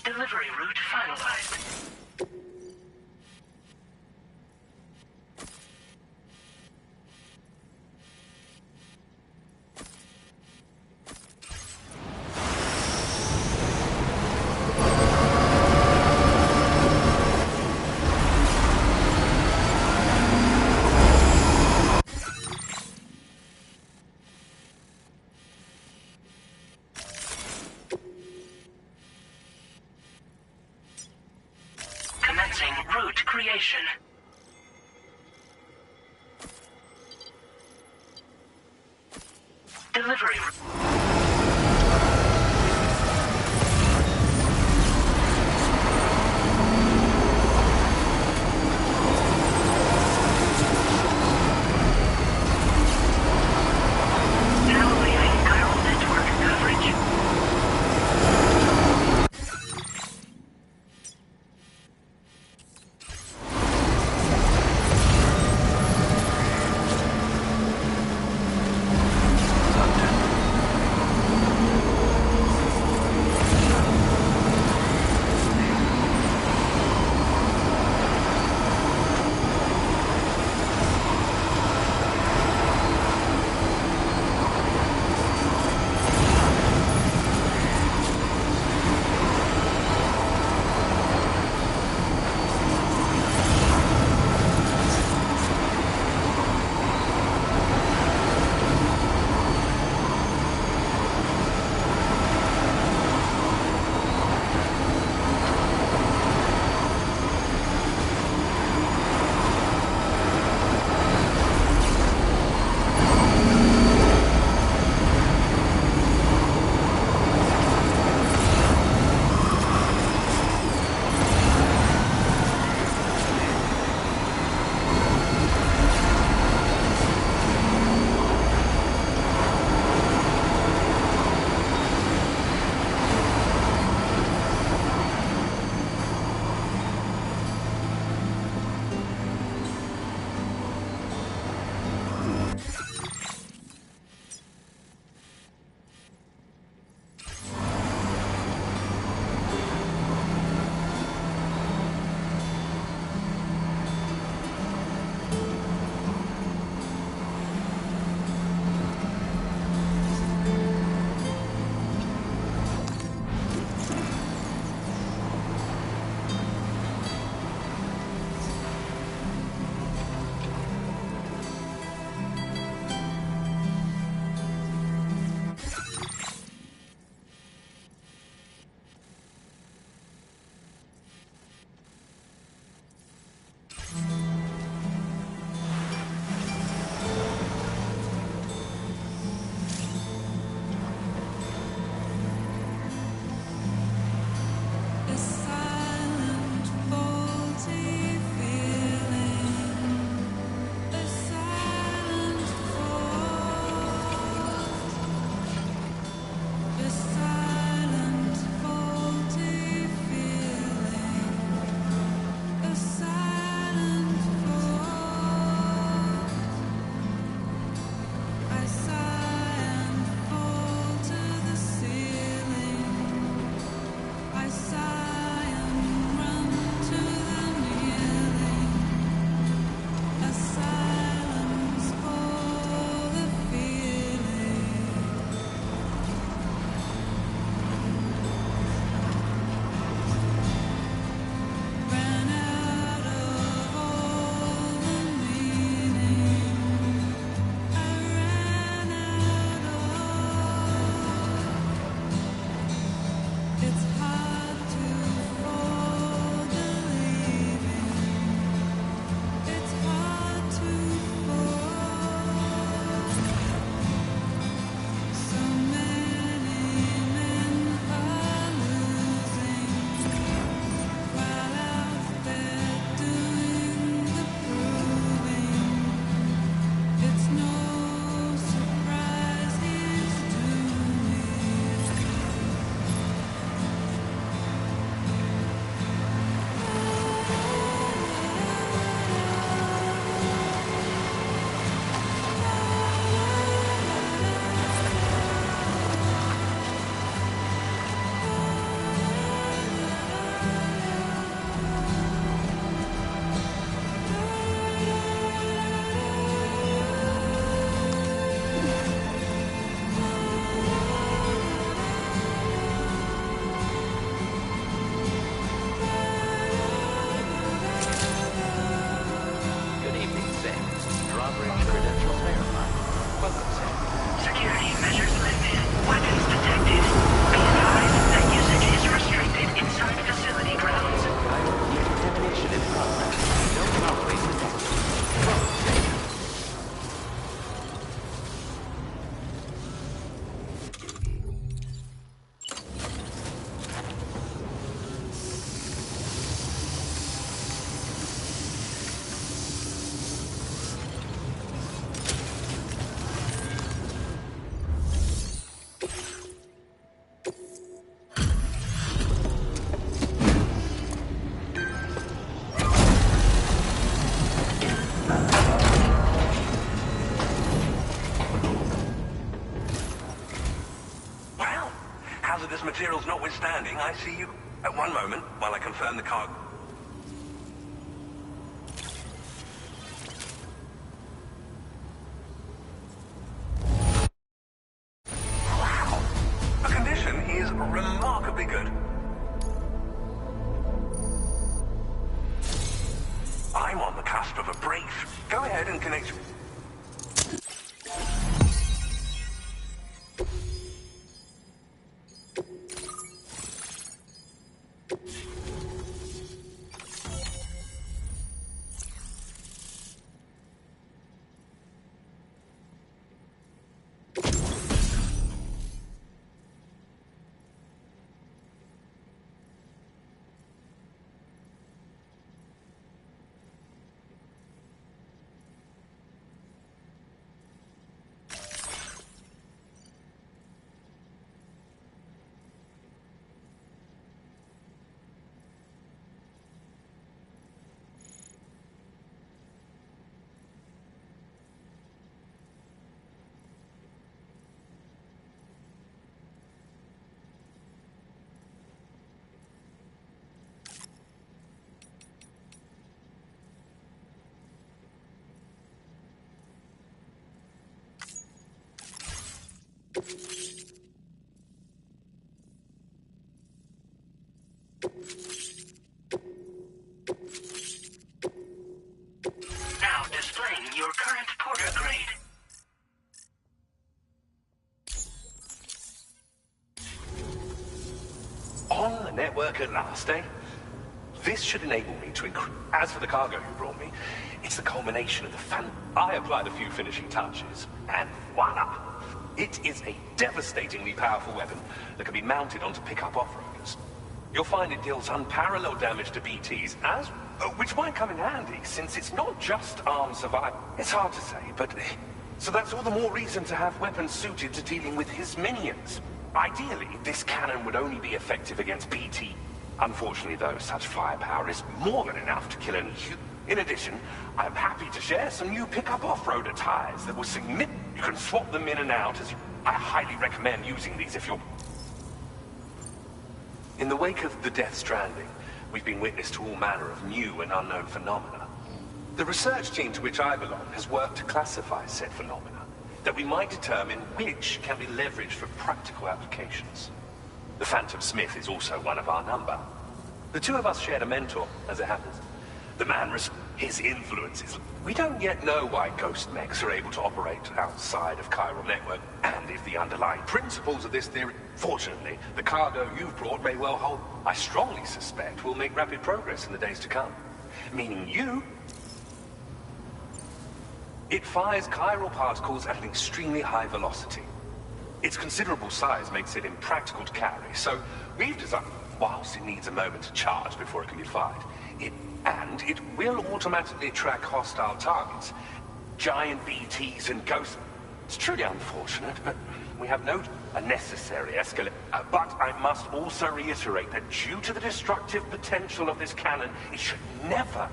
Delivery route finalized. Commencing route creation. Delivery. Stranding, I see you. At one moment, while I confirm the cargo. Wow! The condition is remarkably good. I'm on the cusp of a breakthrough. Go ahead and connect. Now displaying your current porter grade. On the network at last, eh? This should enable me to increase. As for the cargo you brought me, it's the culmination of the fan. I applied a few finishing touches, and voila! It is a devastatingly powerful weapon that can be mounted onto pickup off-roaders. You'll find it deals unparalleled damage to BTs, which might come in handy, since it's not just armed survival. It's hard to say, but... So that's all the more reason to have weapons suited to dealing with his minions. Ideally, this cannon would only be effective against BT. Unfortunately, though, such firepower is more than enough to kill any human. In addition, I'm happy to share some new pickup off-roader tires that will significantly... You can swap them in and out as you... I highly recommend using these if you're... In the wake of the Death Stranding, we've been witness to all manner of new and unknown phenomena. The research team to which I belong has worked to classify said phenomena, that we might determine which can be leveraged for practical applications. The Phantom Smith is also one of our number. The two of us shared a mentor, as it happens. The man his influences. We don't yet know why ghost mechs are able to operate outside of chiral network, and if the underlying principles of this theory... Fortunately, the cargo you've brought may well hold. I strongly suspect we'll make rapid progress in the days to come. Meaning you... It fires chiral particles at an extremely high velocity. Its considerable size makes it impractical to carry, so we've designed... Whilst it needs a moment to charge before it can be fired, it will automatically track hostile targets. Giant BTs and ghosts. It's truly unfortunate, but we have no unnecessary escalate. But I must also reiterate that due to the destructive potential of this cannon, it should never...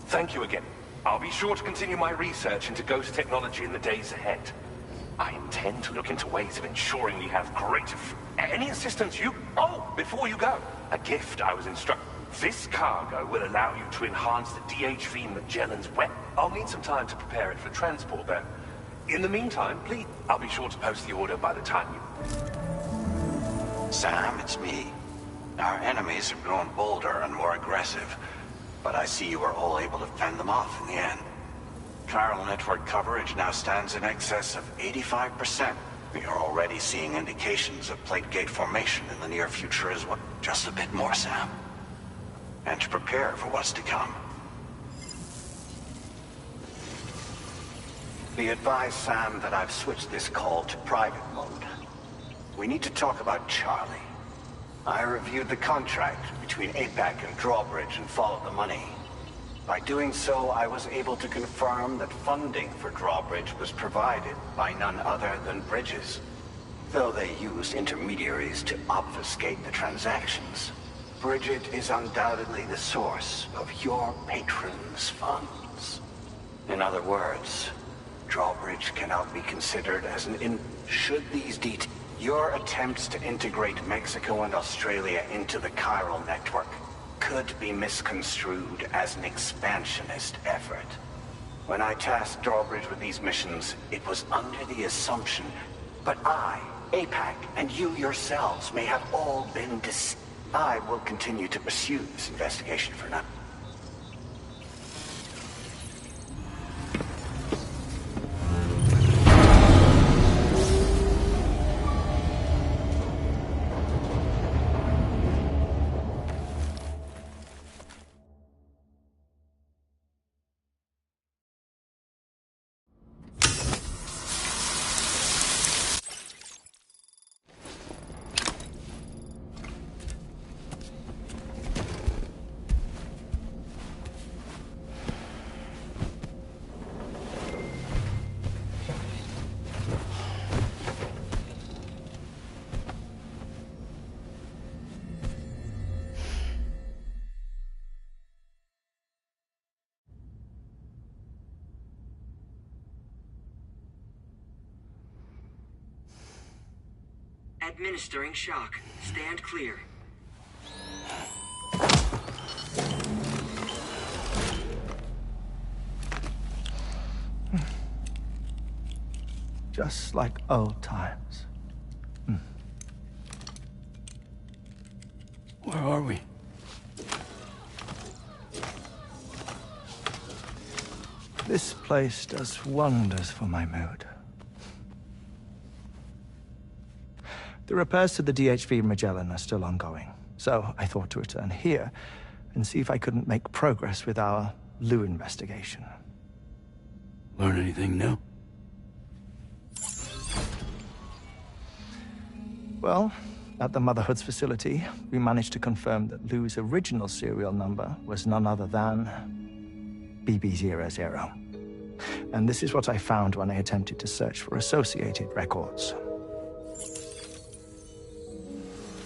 Thank you again. I'll be sure to continue my research into ghost technology in the days ahead. I intend to look into ways of ensuring we have greater... Any assistance you... Oh, before you go, a gift I was instructed. This cargo will allow you to enhance the DHV Magellan's weapon. I'll need some time to prepare it for transport, though. In the meantime, please, I'll be sure to post the order by the time you... Sam, it's me. Our enemies have grown bolder and more aggressive, but I see you were all able to fend them off in the end. Chiral network coverage now stands in excess of 85%. We are already seeing indications of plate gate formation in the near future as well. Just a bit more, Sam. And to prepare for what's to come. Be advised, Sam, that I've switched this call to private mode. We need to talk about Charlie. I reviewed the contract between APAC and Drawbridge and followed the money. By doing so, I was able to confirm that funding for Drawbridge was provided by none other than Bridges. Though they used intermediaries to obfuscate the transactions, Bridget is undoubtedly the source of your patron's funds. In other words, Drawbridge cannot be considered as an should these details... Your attempts to integrate Mexico and Australia into the chiral network could be misconstrued as an expansionist effort. When I tasked Drawbridge with these missions, it was under the assumption, but I, APAC, and you yourselves may have all been I will continue to pursue this investigation for now. Administering shock. Stand clear. Just like old times. Where are we? This place does wonders for my mood. The repairs to the DHV Magellan are still ongoing, so I thought to return here and see if I couldn't make progress with our Lou investigation. Learn anything new? Well, at the Motherhood's facility, we managed to confirm that Lou's original serial number was none other than BB00. And this is what I found when I attempted to search for associated records.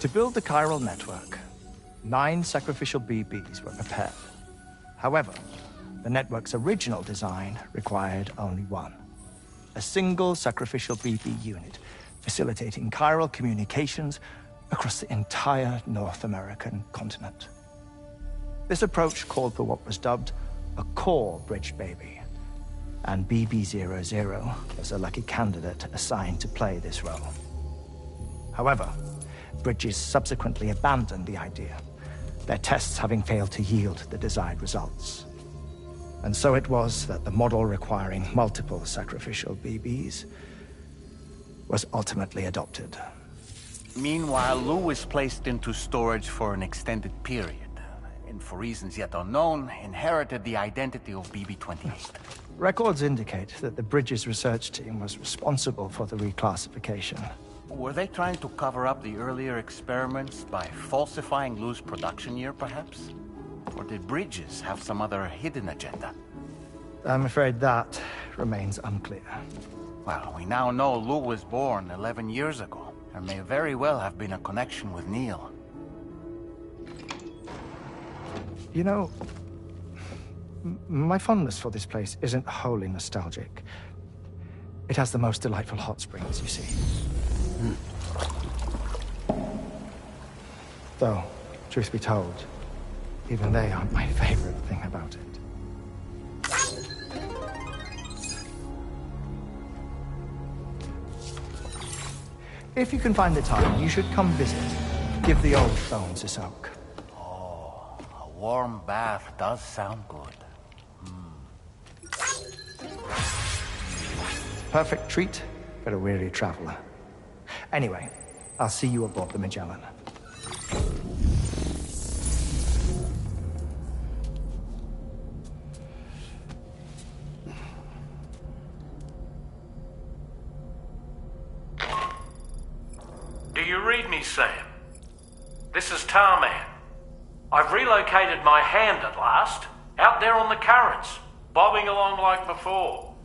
To build the chiral network, 9 sacrificial BBs were prepared. However, the network's original design required only 1. A single sacrificial BB unit, facilitating chiral communications across the entire North American continent. This approach called for what was dubbed a core bridge baby, and BB00 was a lucky candidate assigned to play this role. However, Bridges subsequently abandoned the idea, their tests having failed to yield the desired results. And so it was that the model requiring multiple sacrificial BBs was ultimately adopted. Meanwhile, Lou was placed into storage for an extended period, and for reasons yet unknown, inherited the identity of BB-28. Records indicate that the Bridges research team was responsible for the reclassification. Were they trying to cover up the earlier experiments by falsifying Lou's production year, perhaps? Or did Bridges have some other hidden agenda? I'm afraid that remains unclear. Well, we now know Lou was born 11 years ago. There may very well have been a connection with Neil. You know, my fondness for this place isn't wholly nostalgic. It has the most delightful hot springs, you see. Though, truth be told, even they aren't my favorite thing about it. If you can find the time, you should come visit. Give the old bones a soak. Oh, a warm bath does sound good. Perfect treat for a weary traveler. Anyway, I'll see you aboard the Magellan. Do you read me, Sam? This is Tarman. I've relocated my hand at last, out there on the currents, bobbing along like before.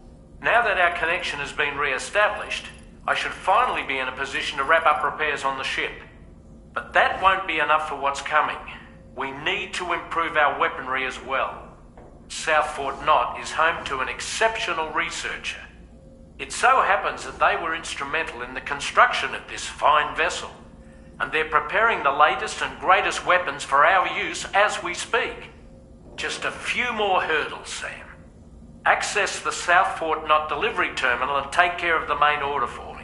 Now that our connection has been re-established, I should finally be in a position to wrap up repairs on the ship. But that won't be enough for what's coming. We need to improve our weaponry as well. South Fort Knott is home to an exceptional researcher. It so happens that they were instrumental in the construction of this fine vessel, and they're preparing the latest and greatest weapons for our use as we speak. Just a few more hurdles, Sam. Access the South Fort Knot delivery terminal and take care of the main order for me.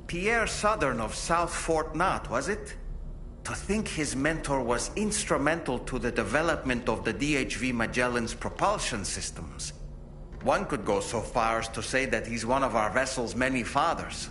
Pierre Southern of South Fort Knot, was it? To think his mentor was instrumental to the development of the DHV Magellan's propulsion systems. One could go so far as to say that he's one of our vessel's many fathers.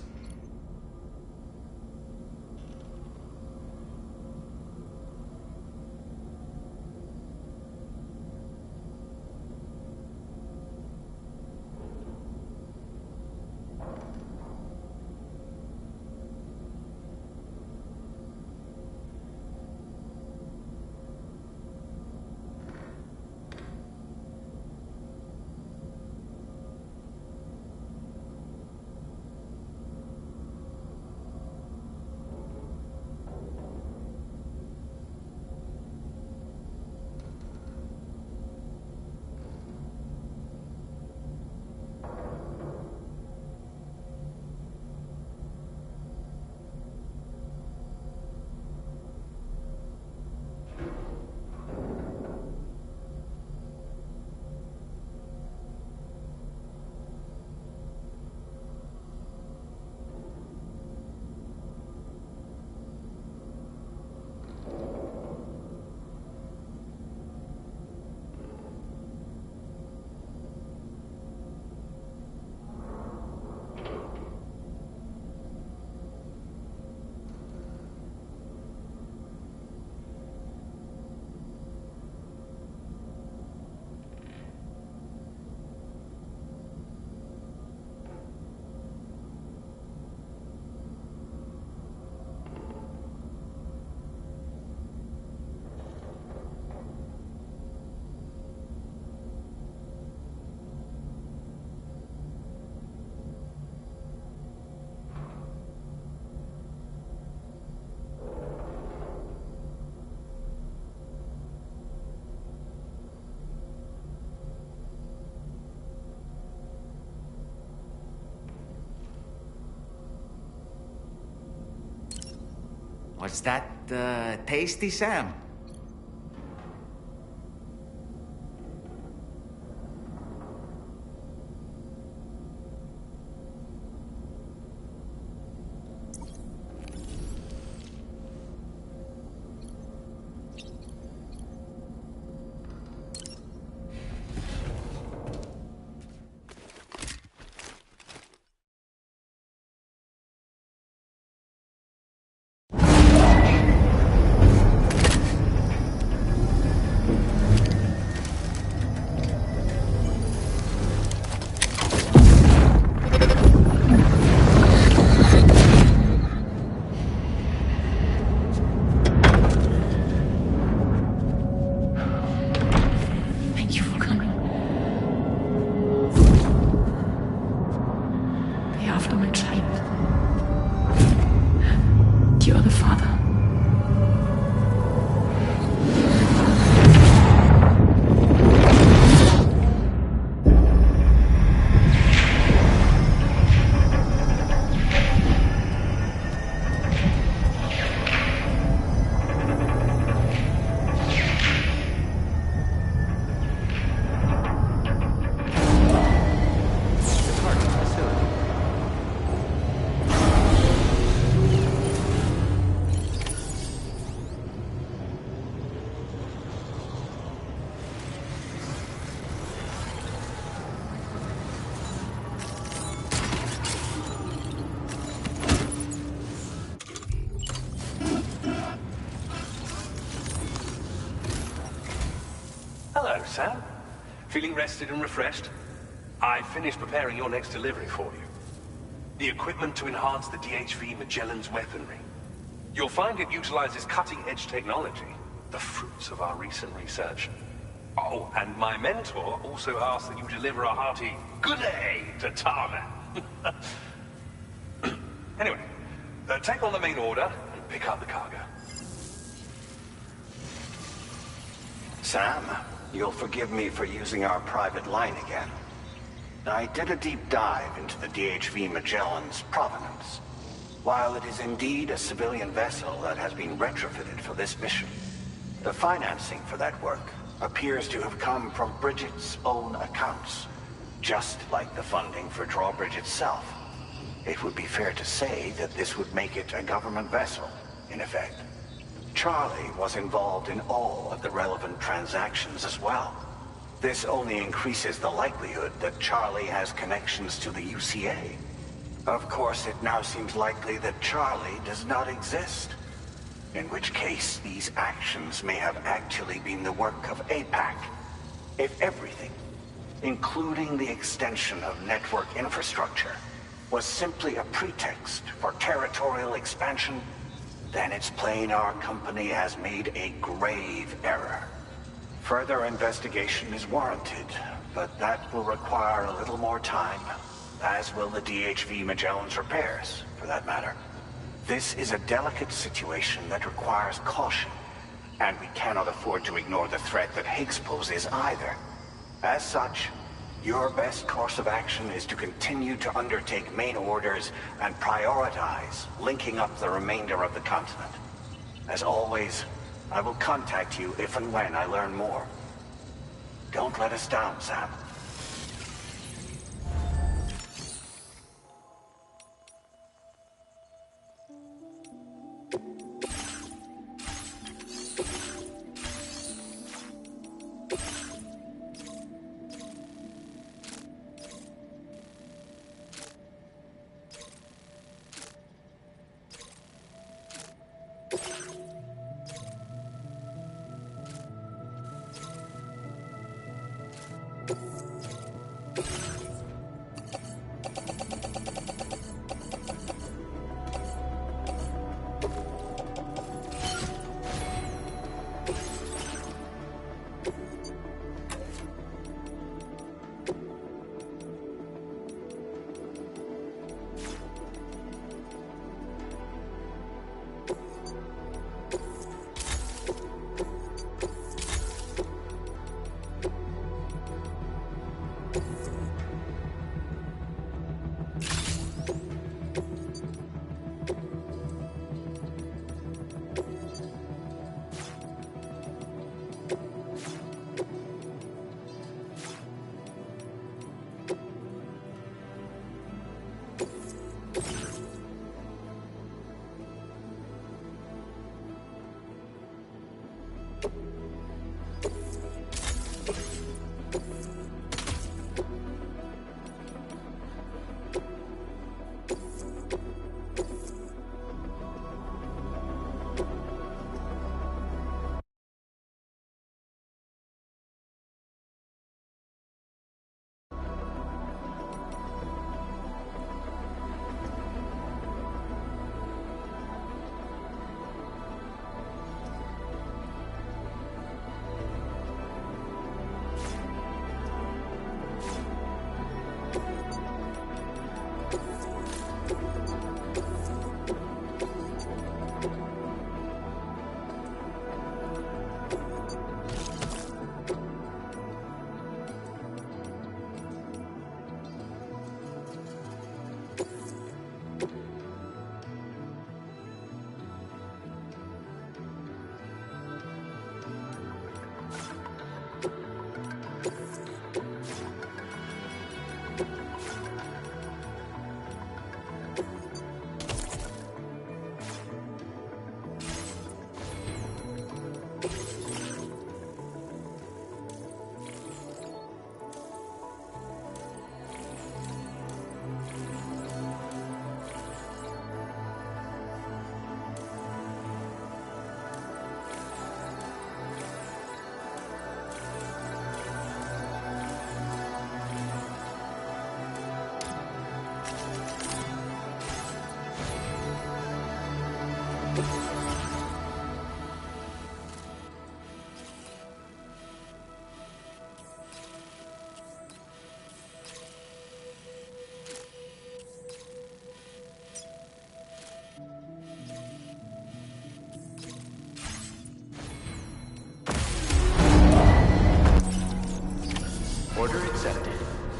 Was that tasty, Sam? Sam. Feeling rested and refreshed? I finished preparing your next delivery for you. The equipment to enhance the DHV Magellan's weaponry. You'll find it utilizes cutting-edge technology, the fruits of our recent research. Oh, and my mentor also asked that you deliver a hearty good day to Tarman. Anyway, take on the main order and pick up the cargo. Sam, you'll forgive me for using our private line again. I did a deep dive into the DHV Magellan's provenance. While it is indeed a civilian vessel that has been retrofitted for this mission, the financing for that work appears to have come from Bridget's own accounts, just like the funding for Drawbridge itself. It would be fair to say that this would make it a government vessel, in effect. Charlie was involved in all of the relevant transactions as well. This only increases the likelihood that Charlie has connections to the UCA. Of course, it now seems likely that Charlie does not exist. In which case, these actions may have actually been the work of APAC. If everything, including the extension of network infrastructure, was simply a pretext for territorial expansion, then it's plain our company has made a grave error. Further investigation is warranted, but that will require a little more time, as will the DHV Magellan's repairs, for that matter. This is a delicate situation that requires caution, and we cannot afford to ignore the threat that Higgs poses either. As such, your best course of action is to continue to undertake main orders and prioritize linking up the remainder of the continent. As always, I will contact you if and when I learn more. Don't let us down, Sam. You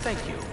Thank you.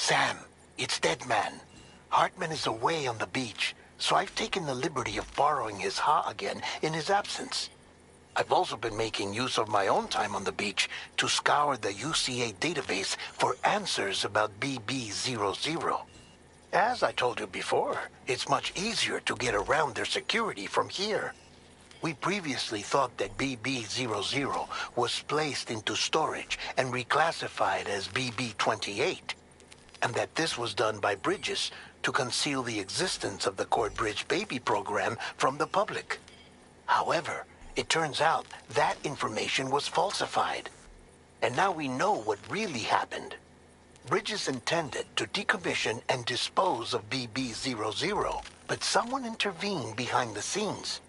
Sam, it's Deadman. Hartman is away on the beach, so I've taken the liberty of borrowing his Ha again in his absence. I've also been making use of my own time on the beach to scour the UCA database for answers about BB00. As I told you before, it's much easier to get around their security from here. We previously thought that BB00 was placed into storage and reclassified as BB28, and that this was done by Bridges to conceal the existence of the Cord Bridge baby program from the public. However, it turns out that information was falsified. And now we know what really happened. Bridges intended to decommission and dispose of BB00, but someone intervened behind the scenes.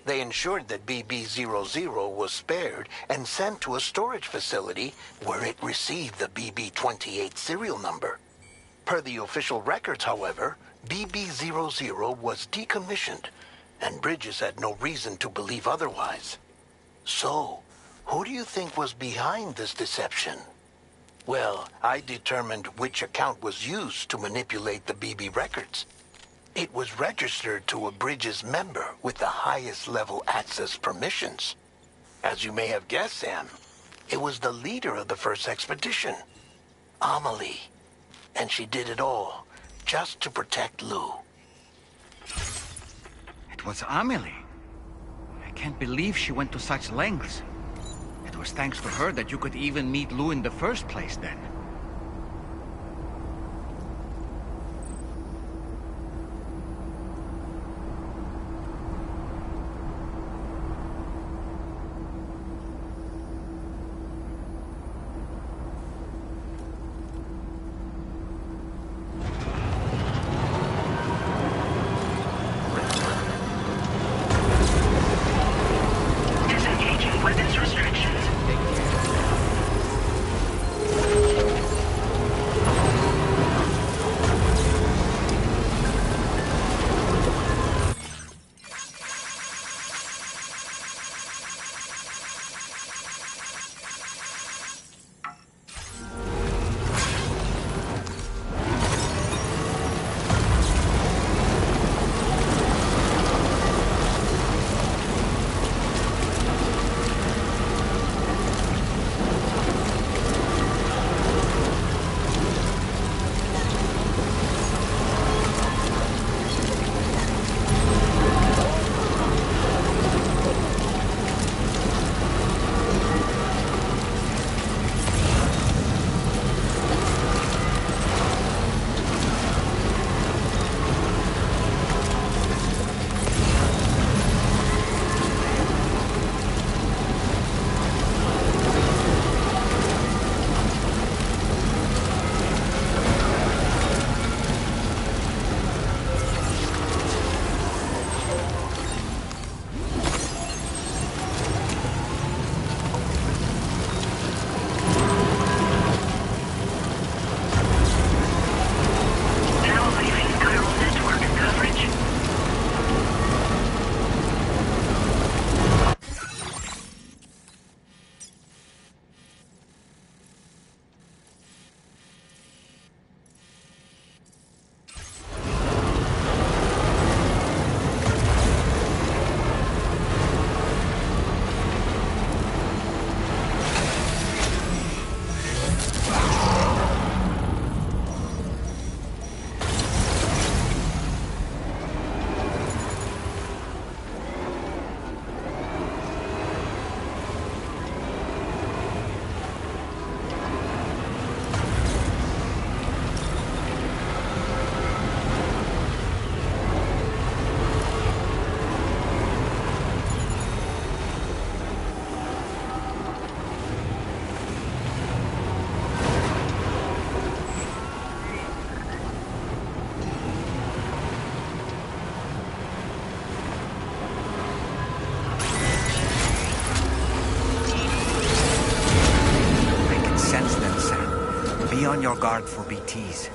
They ensured that BB00 was spared and sent to a storage facility where it received the BB28 serial number. Per the official records, however, BB00 was decommissioned, and Bridges had no reason to believe otherwise. So, who do you think was behind this deception? Well, I determined which account was used to manipulate the BB records. It was registered to a Bridges member with the highest level access permissions. As you may have guessed, Sam, it was the leader of the first expedition, Amelie. And she did it all just to protect Lou. It was Amelie. I can't believe she went to such lengths. It was thanks to her that you could even meet Lou in the first place, then. Be on your guard for BTs.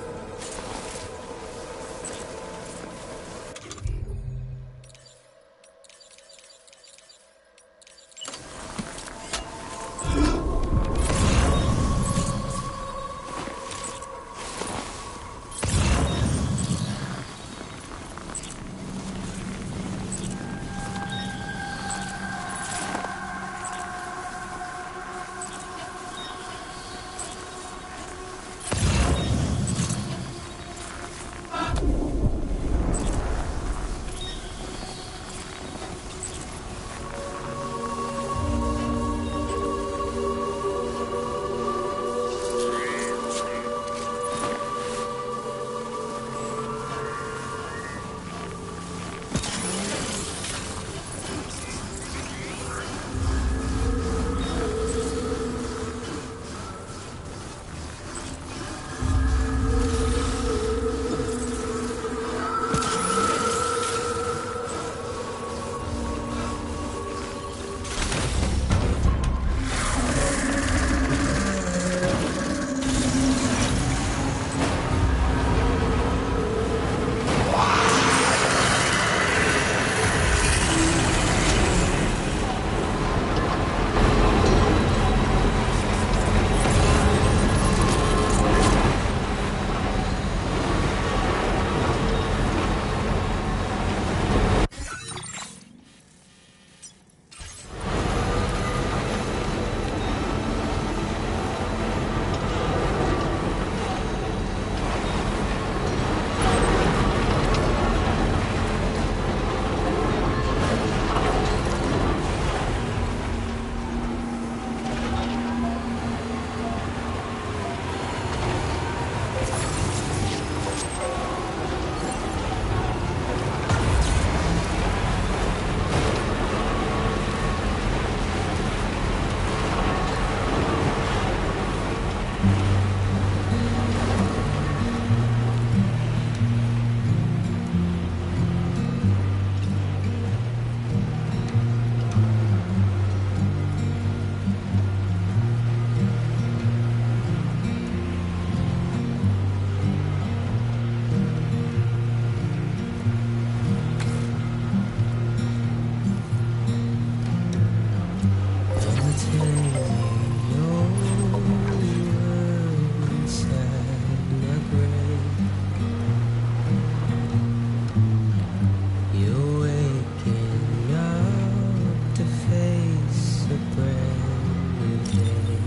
face a brand new day.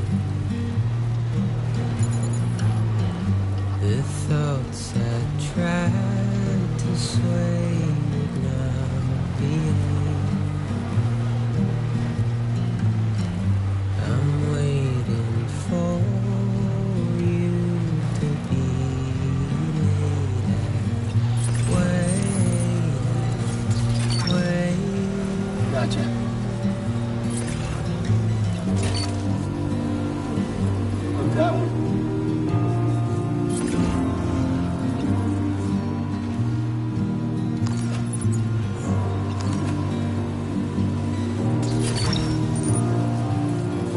The thoughts I tried to sway would now behave. I'm waiting for you to be later. Wait. Gotcha. Look that one.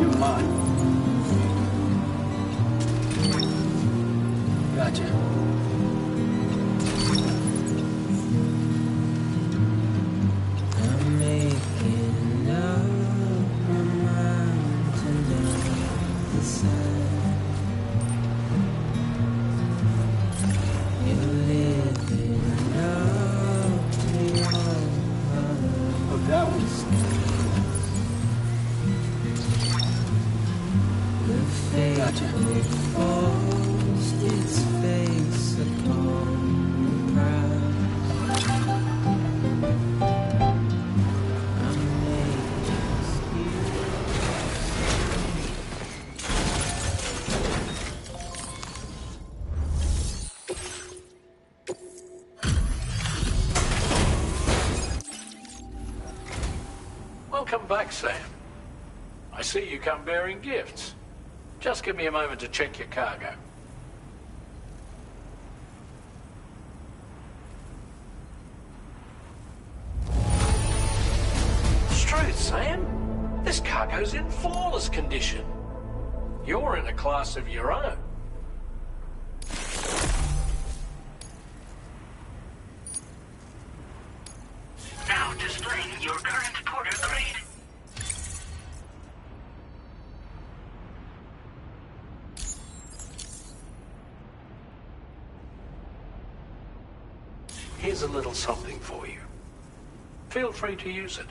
You're mine. Gotcha. I'm making up my mind to not decide. You're living up to your Look that one. The fate Gotcha. forced its face upon the proud. I'm Welcome back, Sam. I see you come bearing gifts. Just give me a moment to check your cargo. Truth, Sam. This cargo's in flawless condition. You're in a class of your own. Now displaying your current porter grade. Here's a little something for you. Feel free to use it.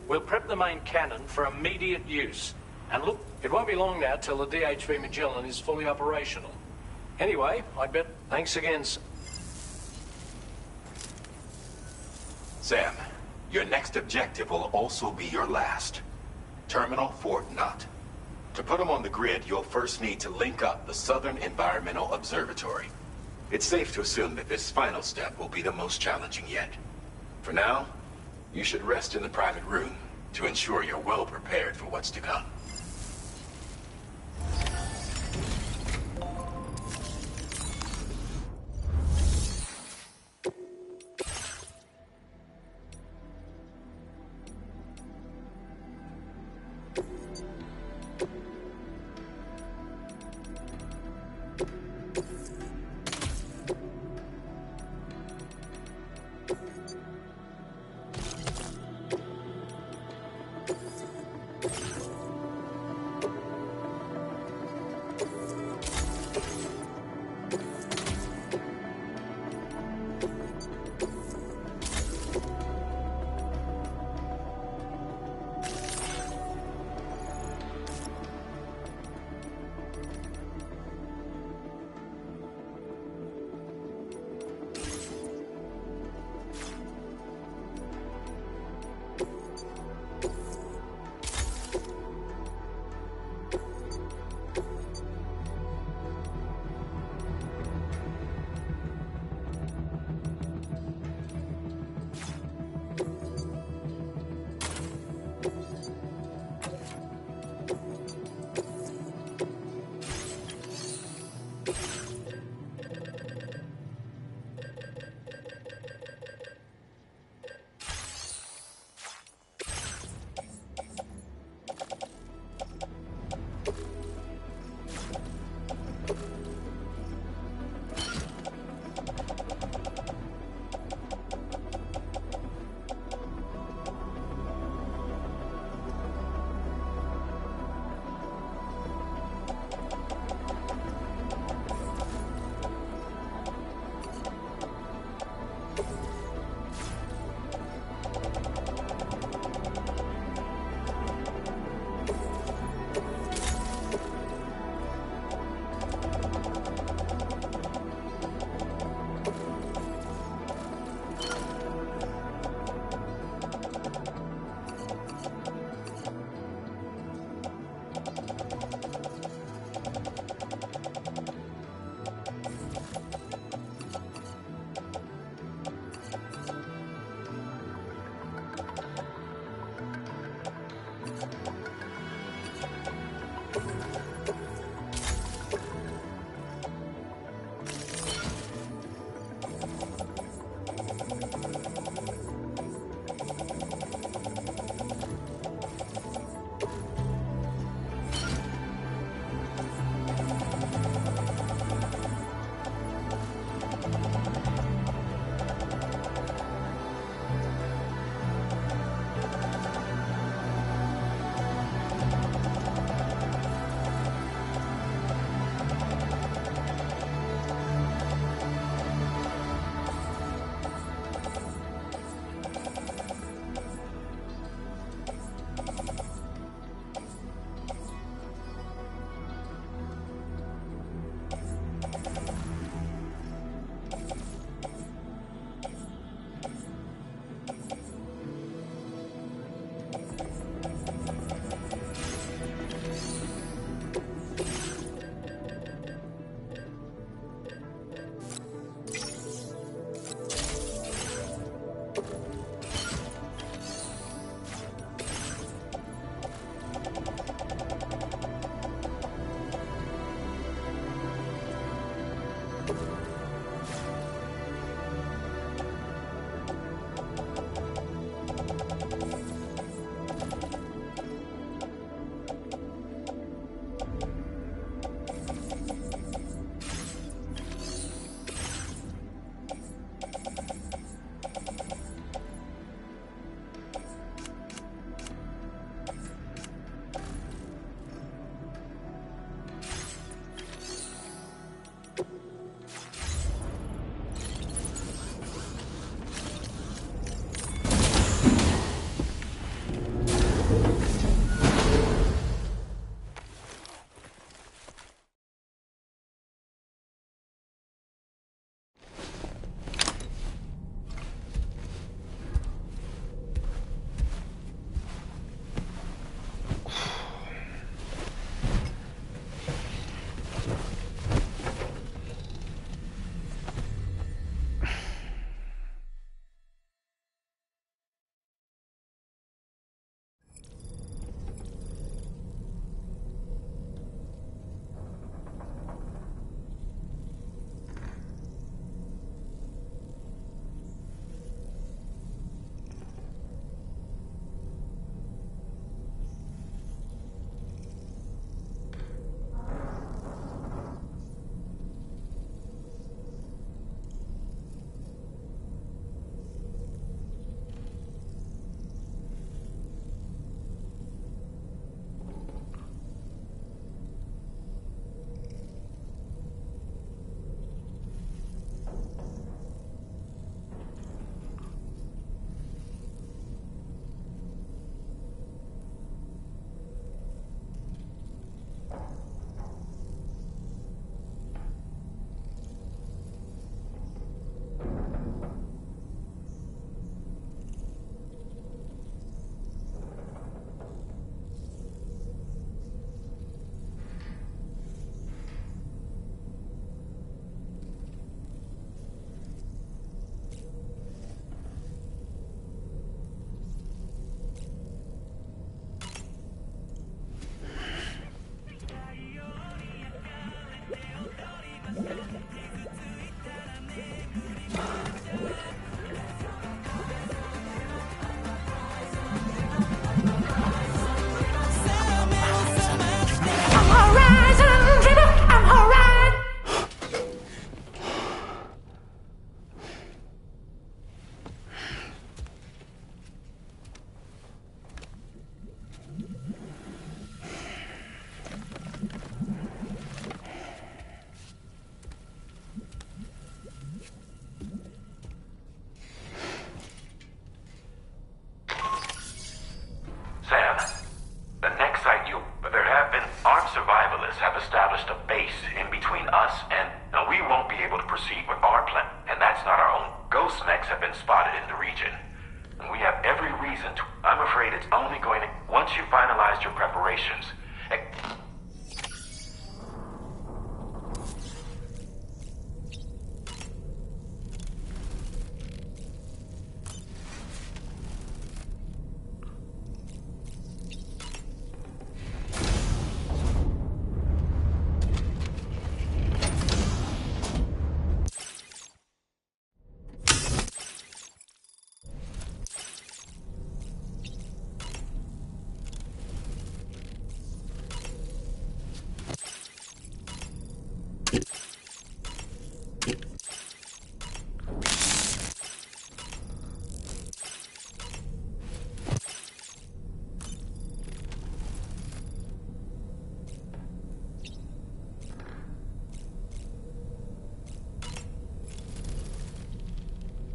We'll prep the main cannon for immediate use. And look, it won't be long now till the DHV Magellan is fully operational. Anyway, I bet thanks again. Sam, your next objective will also be your last. Terminal Fort Knott. To put them on the grid, you'll first need to link up the Southern Environmental Observatory. It's safe to assume that this final step will be the most challenging yet. For now, you should rest in the private room to ensure you're well prepared for what's to come.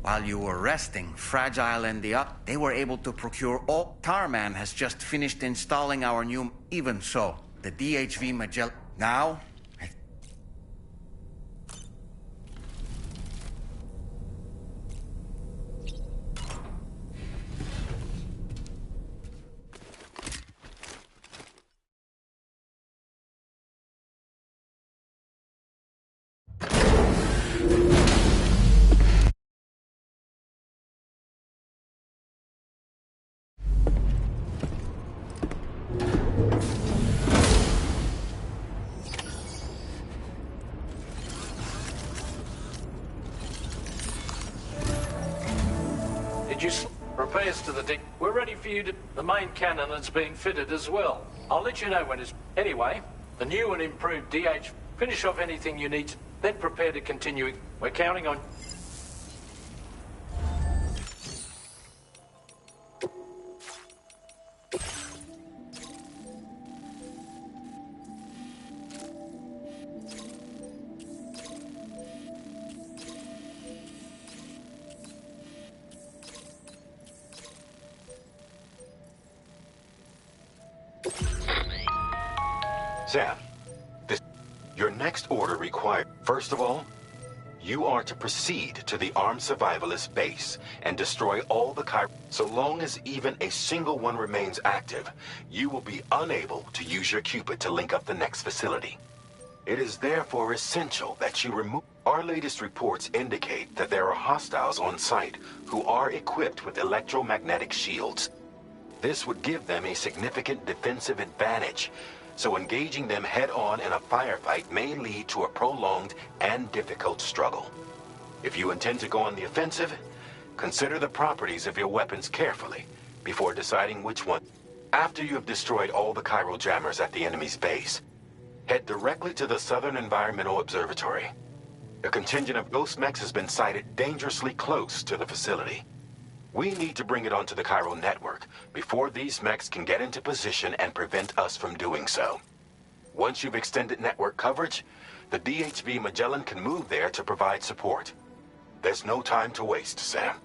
While you were resting, Fragile and they were able to procure all. Tarman has just finished installing our new. Even so, the DHV Magellan. Now, Did you repairs to the deck? We're ready for you to... The main cannon is being fitted as well. I'll let you know when it's... Anyway, the new and improved DH... Finish off anything you need, then prepare to continue. We're counting on... Sam, your next order requires... First of all, you are to proceed to the armed survivalist base and destroy all the So long as even a single one remains active, you will be unable to use your Cupid to link up the next facility. It is therefore essential that you remove... Our latest reports indicate that there are hostiles on site who are equipped with electromagnetic shields. This would give them a significant defensive advantage, so engaging them head-on in a firefight may lead to a prolonged and difficult struggle. If you intend to go on the offensive, consider the properties of your weapons carefully before deciding which one. After you have destroyed all the chiral jammers at the enemy's base, head directly to the Southern Environmental Observatory. A contingent of ghost mechs has been sighted dangerously close to the facility. We need to bring it onto the chiral network before these mechs can get into position and prevent us from doing so. Once you've extended network coverage, the DHV Magellan can move there to provide support. There's no time to waste, Sam.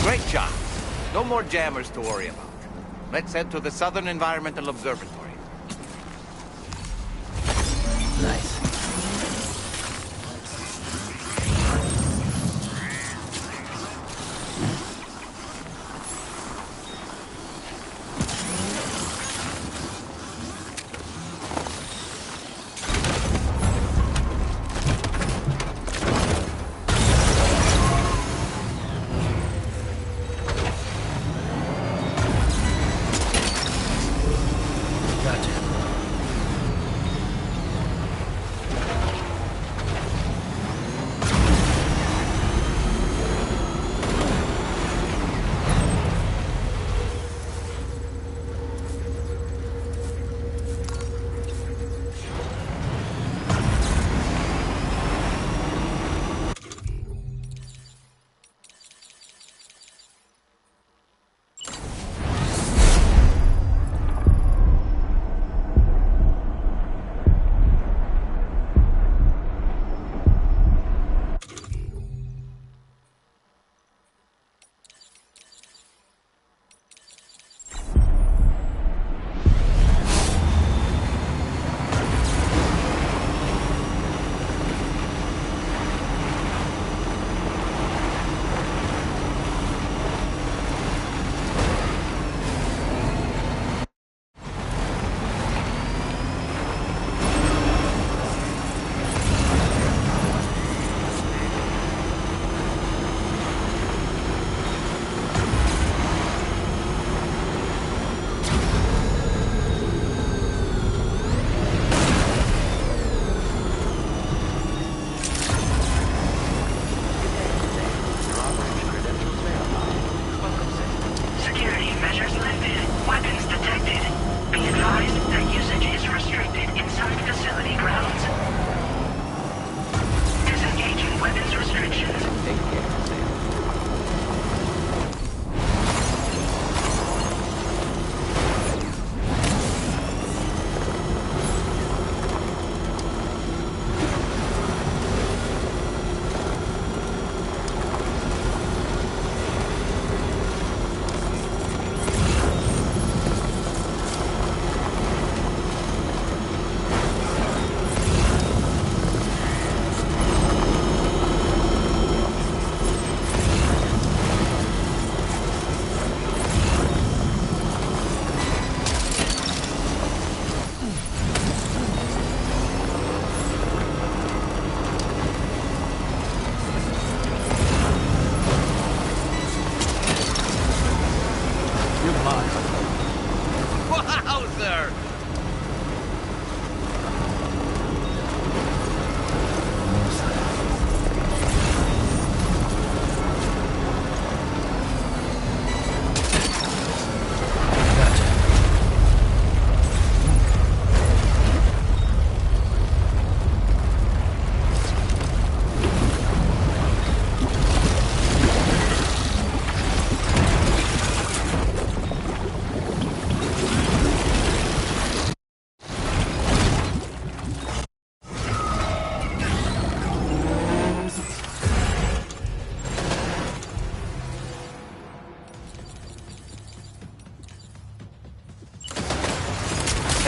Great job. No more jammers to worry about. Let's head to the Southern Environmental Observatory. Nice.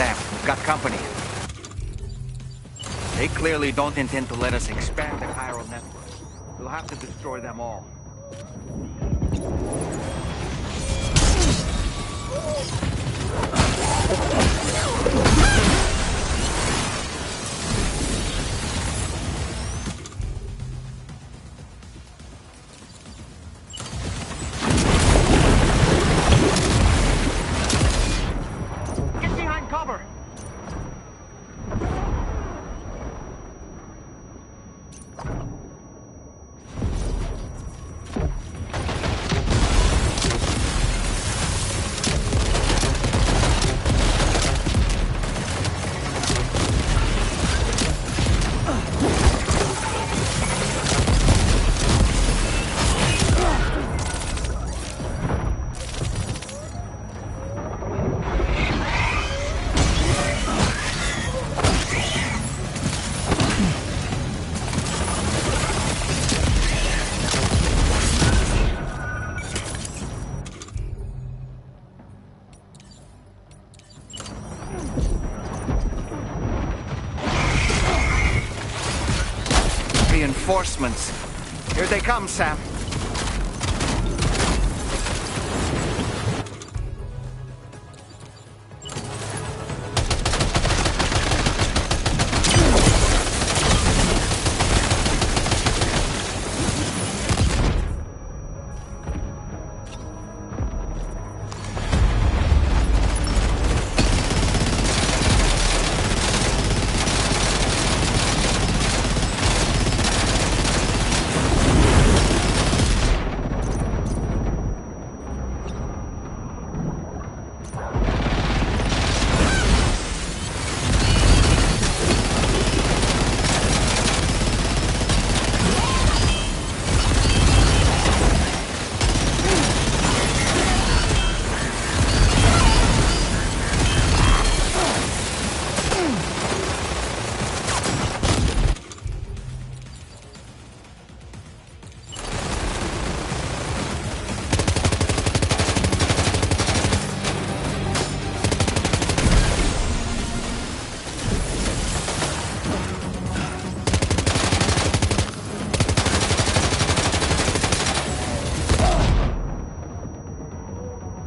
Sam, we've got company. They clearly don't intend to let us expand the chiral network. We'll have to destroy them all. Get behind cover! Reinforcements. Here they come, Sam.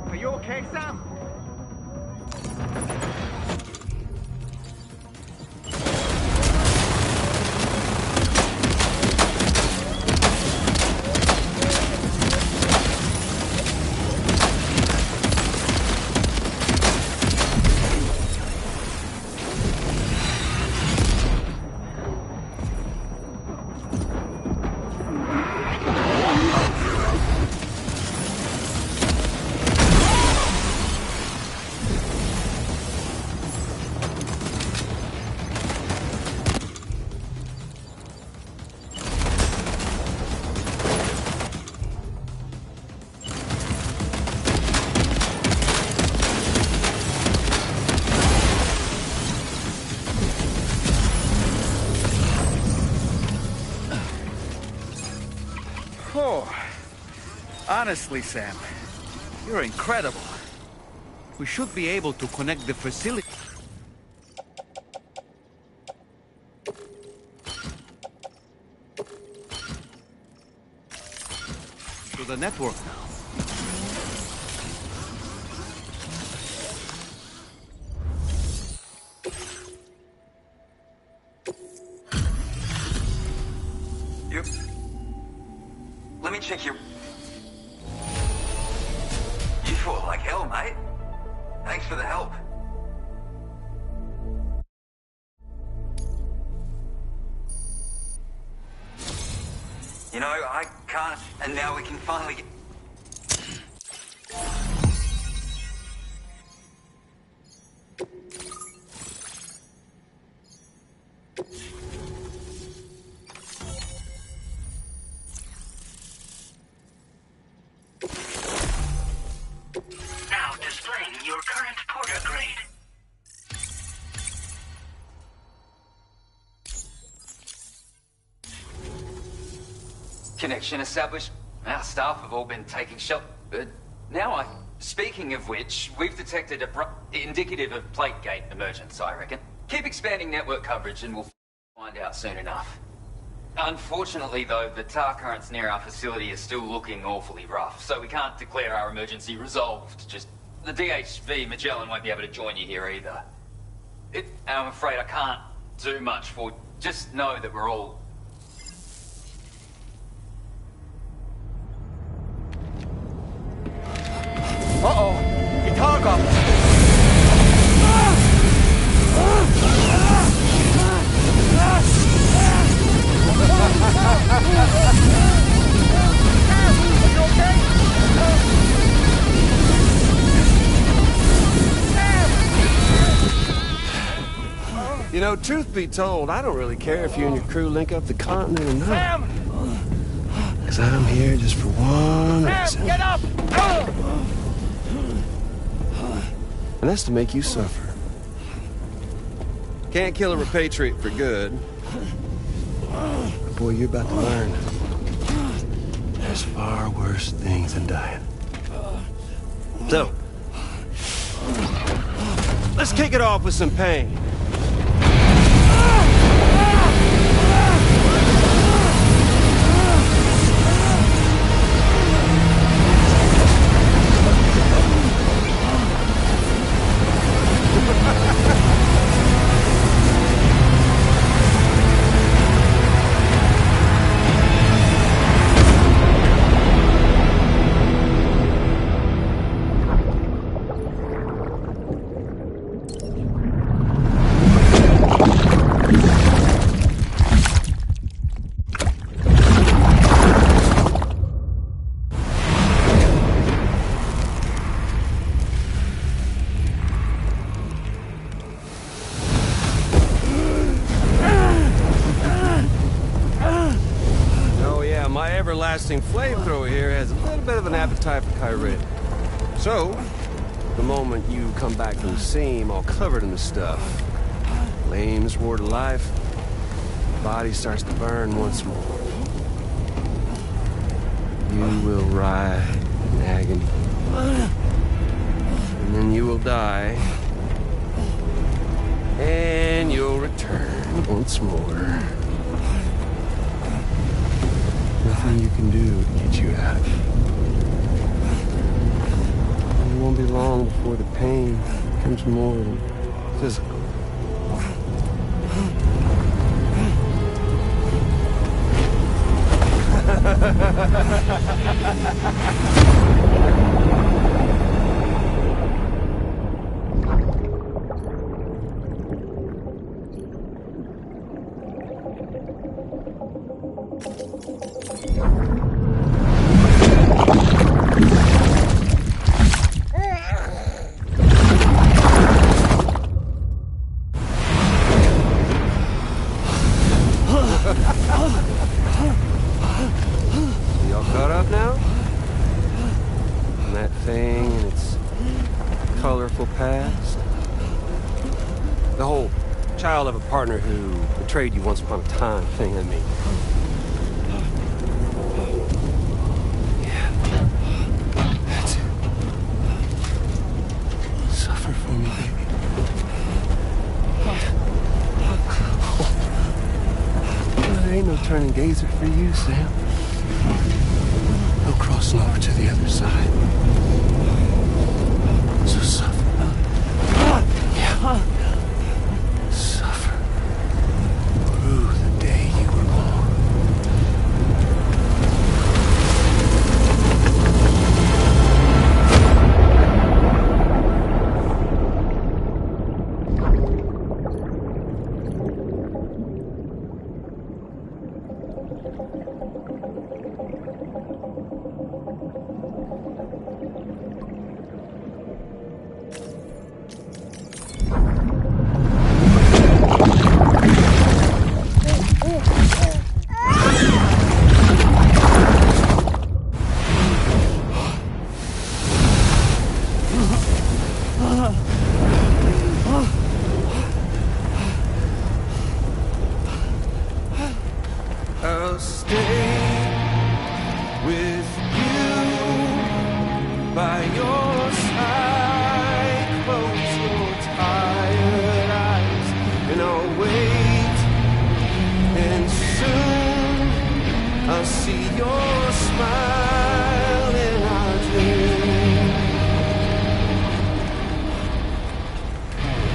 Are you okay, Sam? Oh, honestly, Sam, you're incredible. We should be able to connect the facility to the network now. Let me check your... You fought like hell, mate. Thanks for the help. You know, I can't... And now we can finally get... Now displaying your current porter grade. Connection established. Our staff have all been taking shelter. But now I Speaking of which, we've detected indicative of plate gate emergence, I reckon. Keep expanding network coverage and we'll find out soon enough. Unfortunately, though, the tar currents near our facility are still looking awfully rough, so we can't declare our emergency resolved. Just the DHV Magellan won't be able to join you here either. I'm afraid I can't do much for you. Just know that we're all... Uh-oh! Itarga! Are you okay? You know, truth be told, I don't really care if you and your crew link up the continent or not. Because I'm here just for one reason. Get up! And that's to make you suffer. Can't kill a repatriate for good. But boy, you're about to learn. There's far worse things than dying. So, let's kick it off with some pain. Everlasting flamethrower here has a little bit of an appetite for Kyrie. So, the moment you come back from the seam all covered in the stuff, flames roar to life, the body starts to burn once more. You will writhe in agony. And then you will die. And you'll return once more. Nothing you can do to get you out. And it won't be long before the pain becomes more than physical. Y'all caught up now? And that thing and its colorful past? The whole child of a partner who betrayed you once upon a time thing, I mean. Yeah. That's it. Suffer for me, baby. There ain't no turning gazer for you, Sam. No crossing over to the other side. So suffer. Yeah. Suffer. Through the day you were born. I'll stay with you by your side. see your smile in our dreams.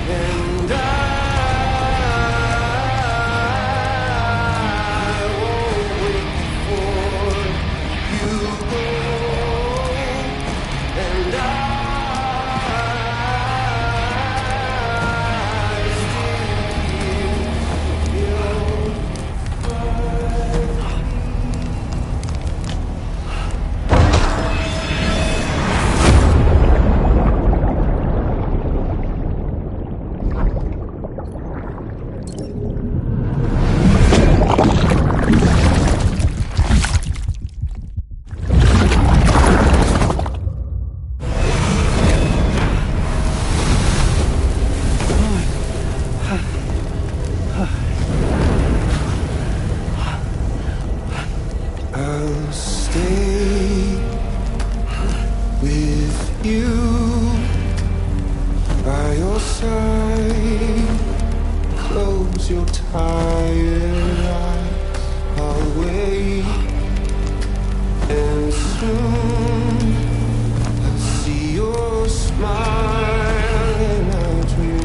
And I won't wait before you go. And I'll stay with you by your side. Close your tired eyes. I'll wait, and soon I'll see your smile in our dreams.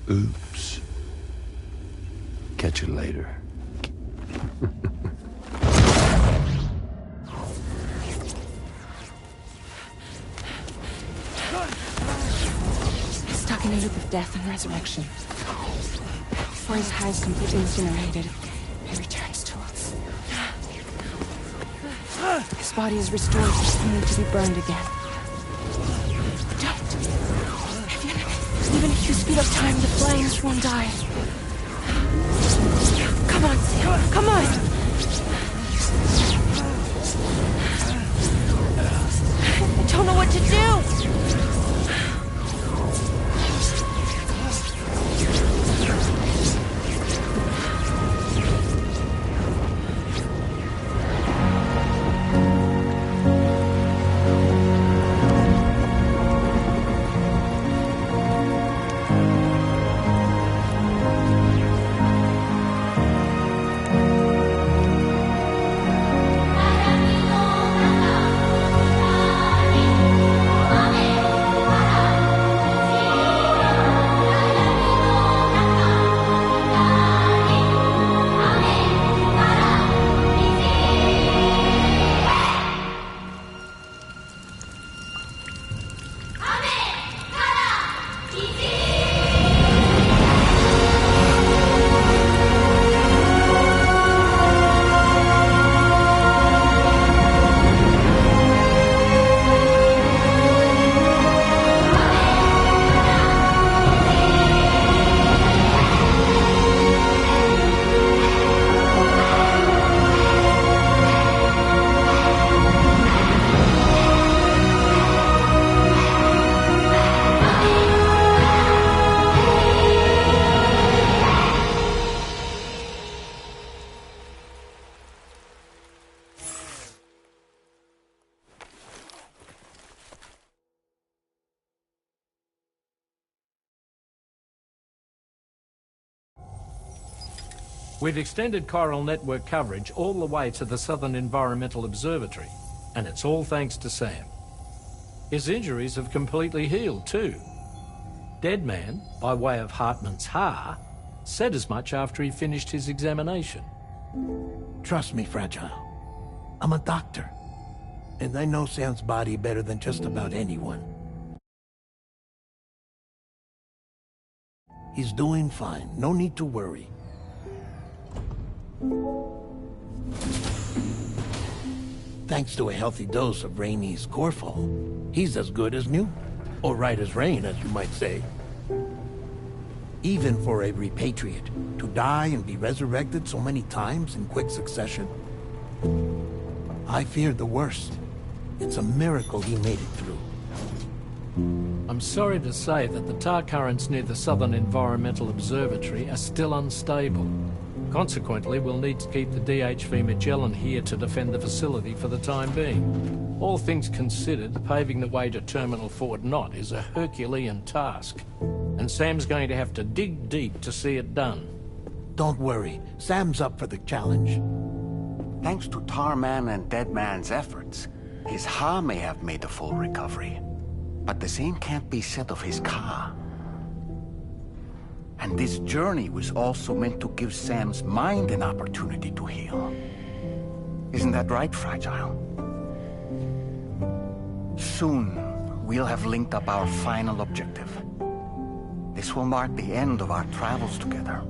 Oops. Catch you later. He's stuck in a loop of death and resurrection. Before his house is completely incinerated, he returns to us. His body is restored, only to be burned again. Don't! Even if you speed up time, the flames won't die. Come on, Sam. Come on! I don't know what to do! We've extended chiral network coverage all the way to the Southern Environmental Observatory, and it's all thanks to Sam. His injuries have completely healed too. Deadman, by way of Hartman's Ha, said as much after he finished his examination. Trust me, Fragile. I'm a doctor, and I know Sam's body better than just about anyone. He's doing fine. No need to worry. Thanks to a healthy dose of Rainey's Corfall, he's as good as new. Or right as rain, as you might say. Even for a repatriate, to die and be resurrected so many times in quick succession. I feared the worst. It's a miracle he made it through. I'm sorry to say that the tar currents near the Southern Environmental Observatory are still unstable. Consequently, we'll need to keep the DHV Magellan here to defend the facility for the time being. All things considered, paving the way to Terminal Fort Knott is a Herculean task, and Sam's going to have to dig deep to see it done. Don't worry, Sam's up for the challenge. Thanks to Tarman and Deadman's efforts, his Ha may have made a full recovery. But the same can't be said of his Ka. And this journey was also meant to give Sam's mind an opportunity to heal. Isn't that right, Fragile? Soon, we'll have linked up our final objective. This will mark the end of our travels together.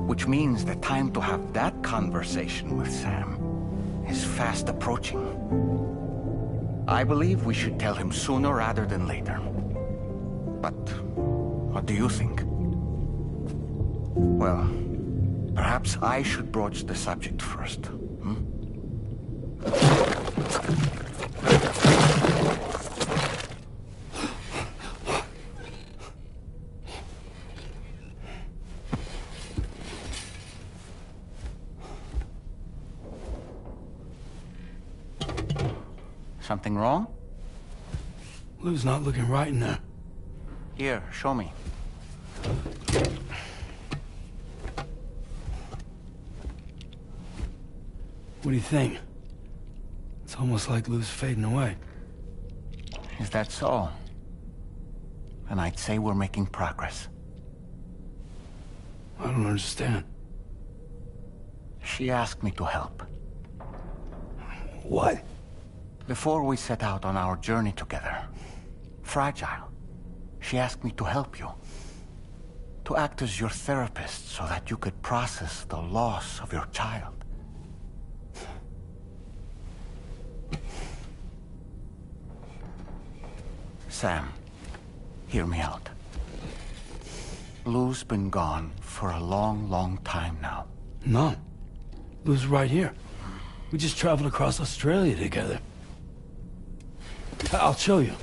Which means the time to have that conversation with Sam is fast approaching. I believe we should tell him sooner rather than later. But what do you think? Well, perhaps I should broach the subject first. Something wrong? Lou's not looking right in there. Here, show me. What do you think? It's almost like Lou's fading away. Is that so? And I'd say we're making progress. I don't understand. She asked me to help. What? Before we set out on our journey together, Fragile, she asked me to help you. To act as your therapist so that you could process the loss of your child. Sam, hear me out. Lou's been gone for a long, long time now. No. Lou's right here. We just traveled across Australia together. I'll show you.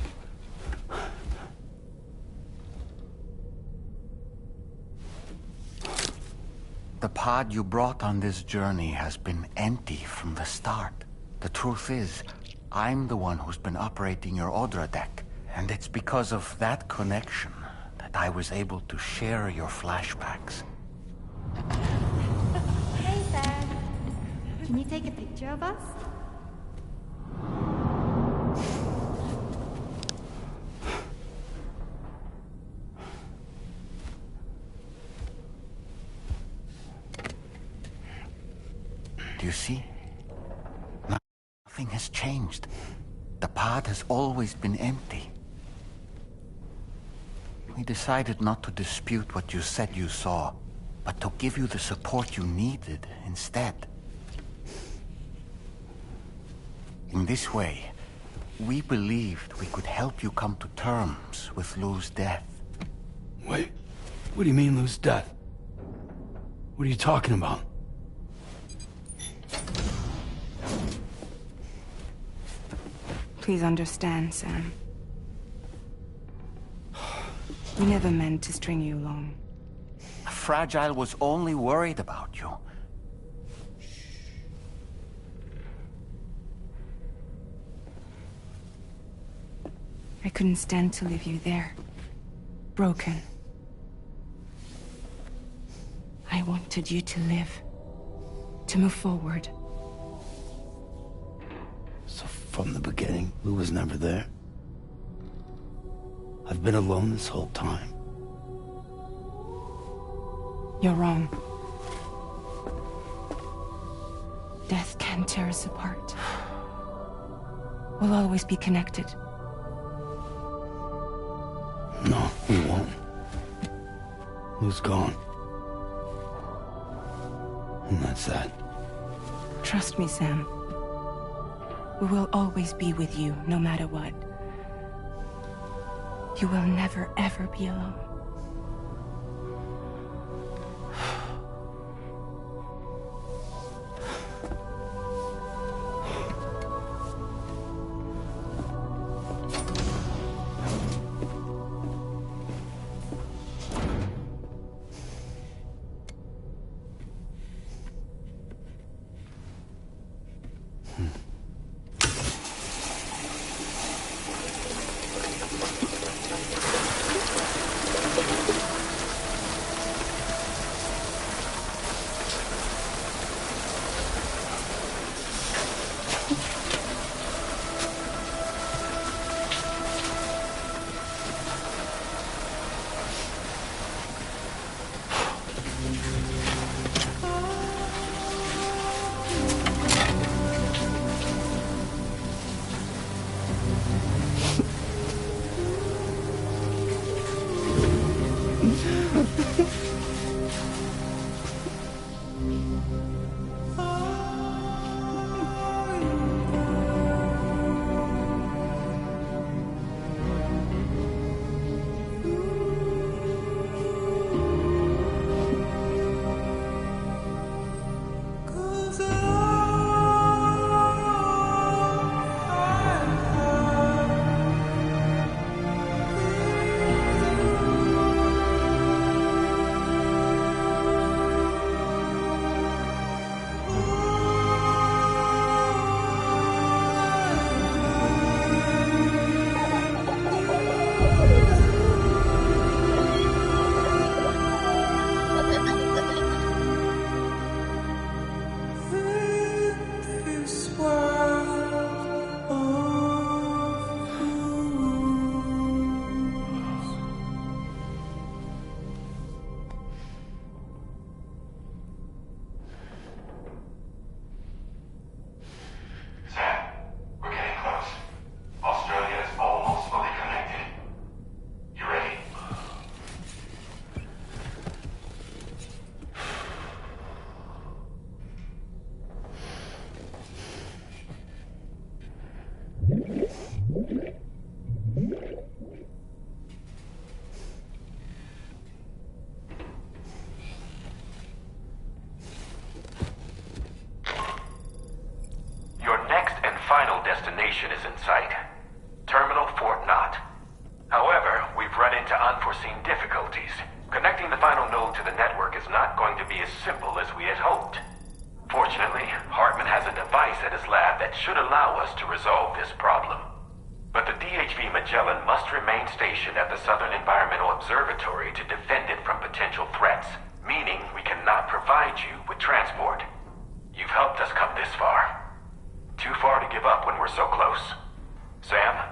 The pod you brought on this journey has been empty from the start. The truth is, I'm the one who's been operating your Odra deck. And it's because of that connection that I was able to share your flashbacks. Hey, Sam. Can you take a picture of us? Do you see? Nothing has changed. The pod has always been empty. We decided not to dispute what you said you saw, but to give you the support you needed instead. In this way, we believed we could help you come to terms with Lou's death. Wait, what do you mean Lou's death? What are you talking about? Please understand, Sam. We never meant to string you along. Fragile was only worried about you. I couldn't stand to leave you there. Broken. I wanted you to live. To move forward. So from the beginning, Lou was never there? I've been alone this whole time. You're wrong. Death can tear us apart. We'll always be connected. No, we won't. Lou's gone. And that's that. Trust me, Sam. We will always be with you, no matter what. You will never, ever be alone. destination is in sight. Terminal Fort Knott. However, we've run into unforeseen difficulties. Connecting the final node to the network is not going to be as simple as we had hoped. Fortunately, Hartman has a device at his lab that should allow us to resolve this problem. But the DHV Magellan must remain stationed at the Southern Environmental Observatory to defend it from potential threats, meaning we cannot provide you with transport. You've helped us come this far. Too far to give up when we're so close. Sam,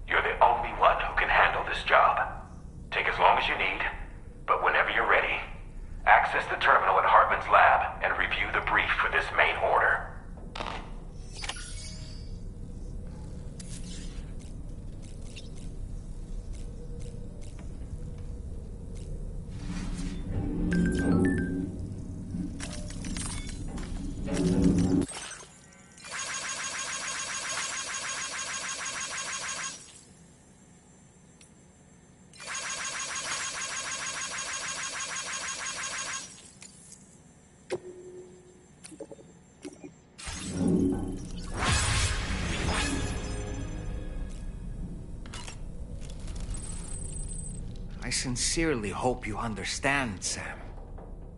you're the only one who can handle this job. Take as long as you need, but whenever you're ready, access the terminal at Hartman's lab and review the brief for this main order. I sincerely hope you understand, Sam.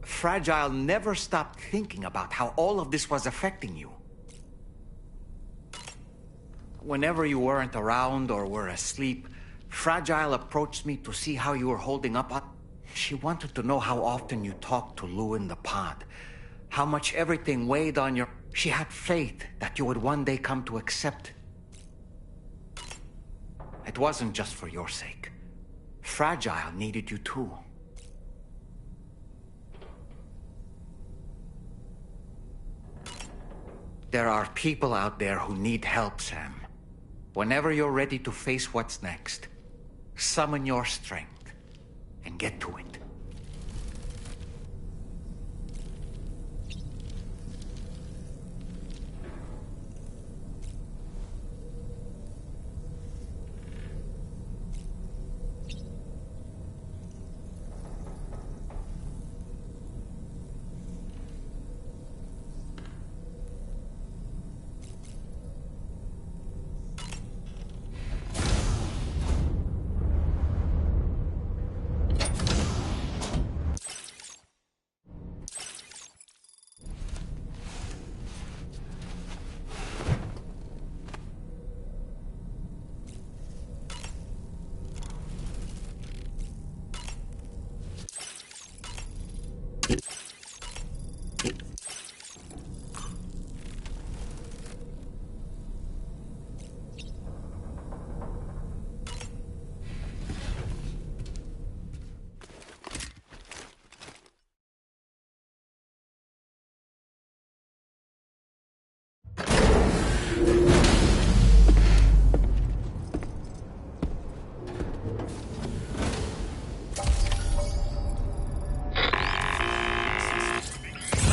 Fragile never stopped thinking about how all of this was affecting you. Whenever you weren't around or were asleep, Fragile approached me to see how you were holding up. She wanted to know how often you talked to Lou in the pod. How much everything weighed on your... She had faith that you would one day come to accept. It wasn't just for your sake. Fragile needed you too. There are people out there who need help, Sam. Whenever you're ready to face what's next, summon your strength and get to it.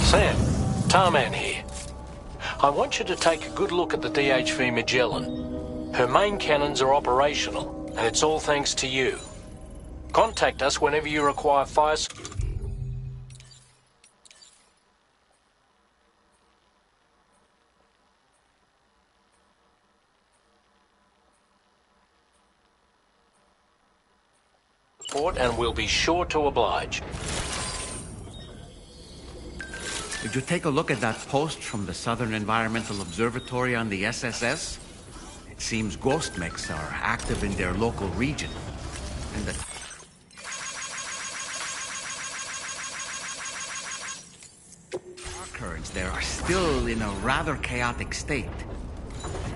Sam, Tarman here. I want you to take a good look at the DHV Magellan. Her main cannons are operational, and it's all thanks to you. Contact us whenever you require fire support, and we'll be sure to oblige. Did you take a look at that post from the Southern Environmental Observatory on the SSS? It seems ghost mechs are active in their local region. And the currents there are still in a rather chaotic state.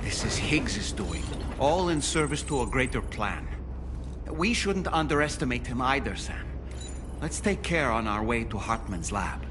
This is Higgs's doing, all in service to a greater plan. We shouldn't underestimate him either, Sam. Let's take care on our way to Hartman's lab.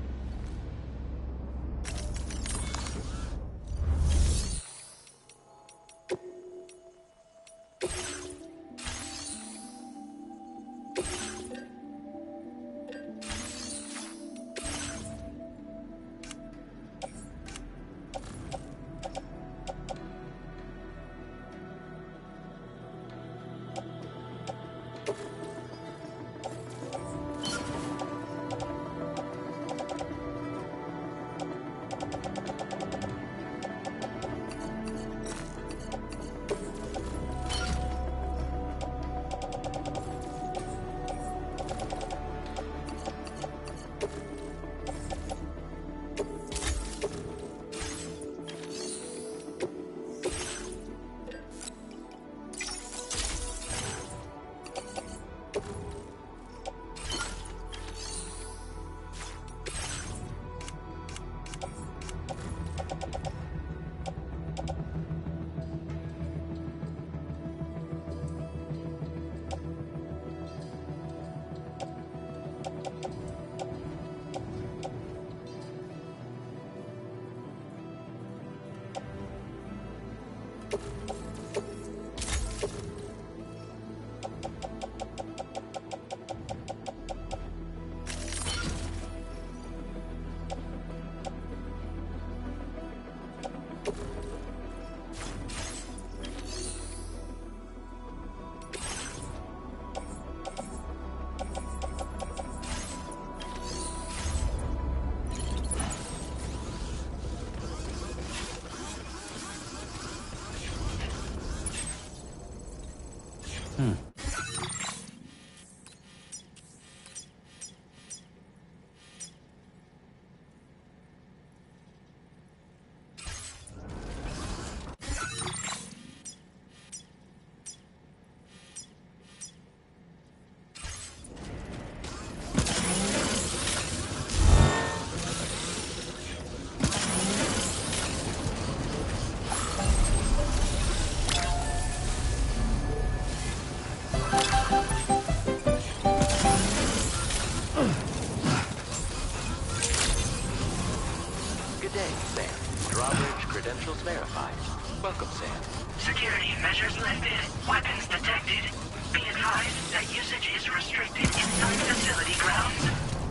Security measures lifted. Weapons detected. Be advised that usage is restricted inside facility grounds.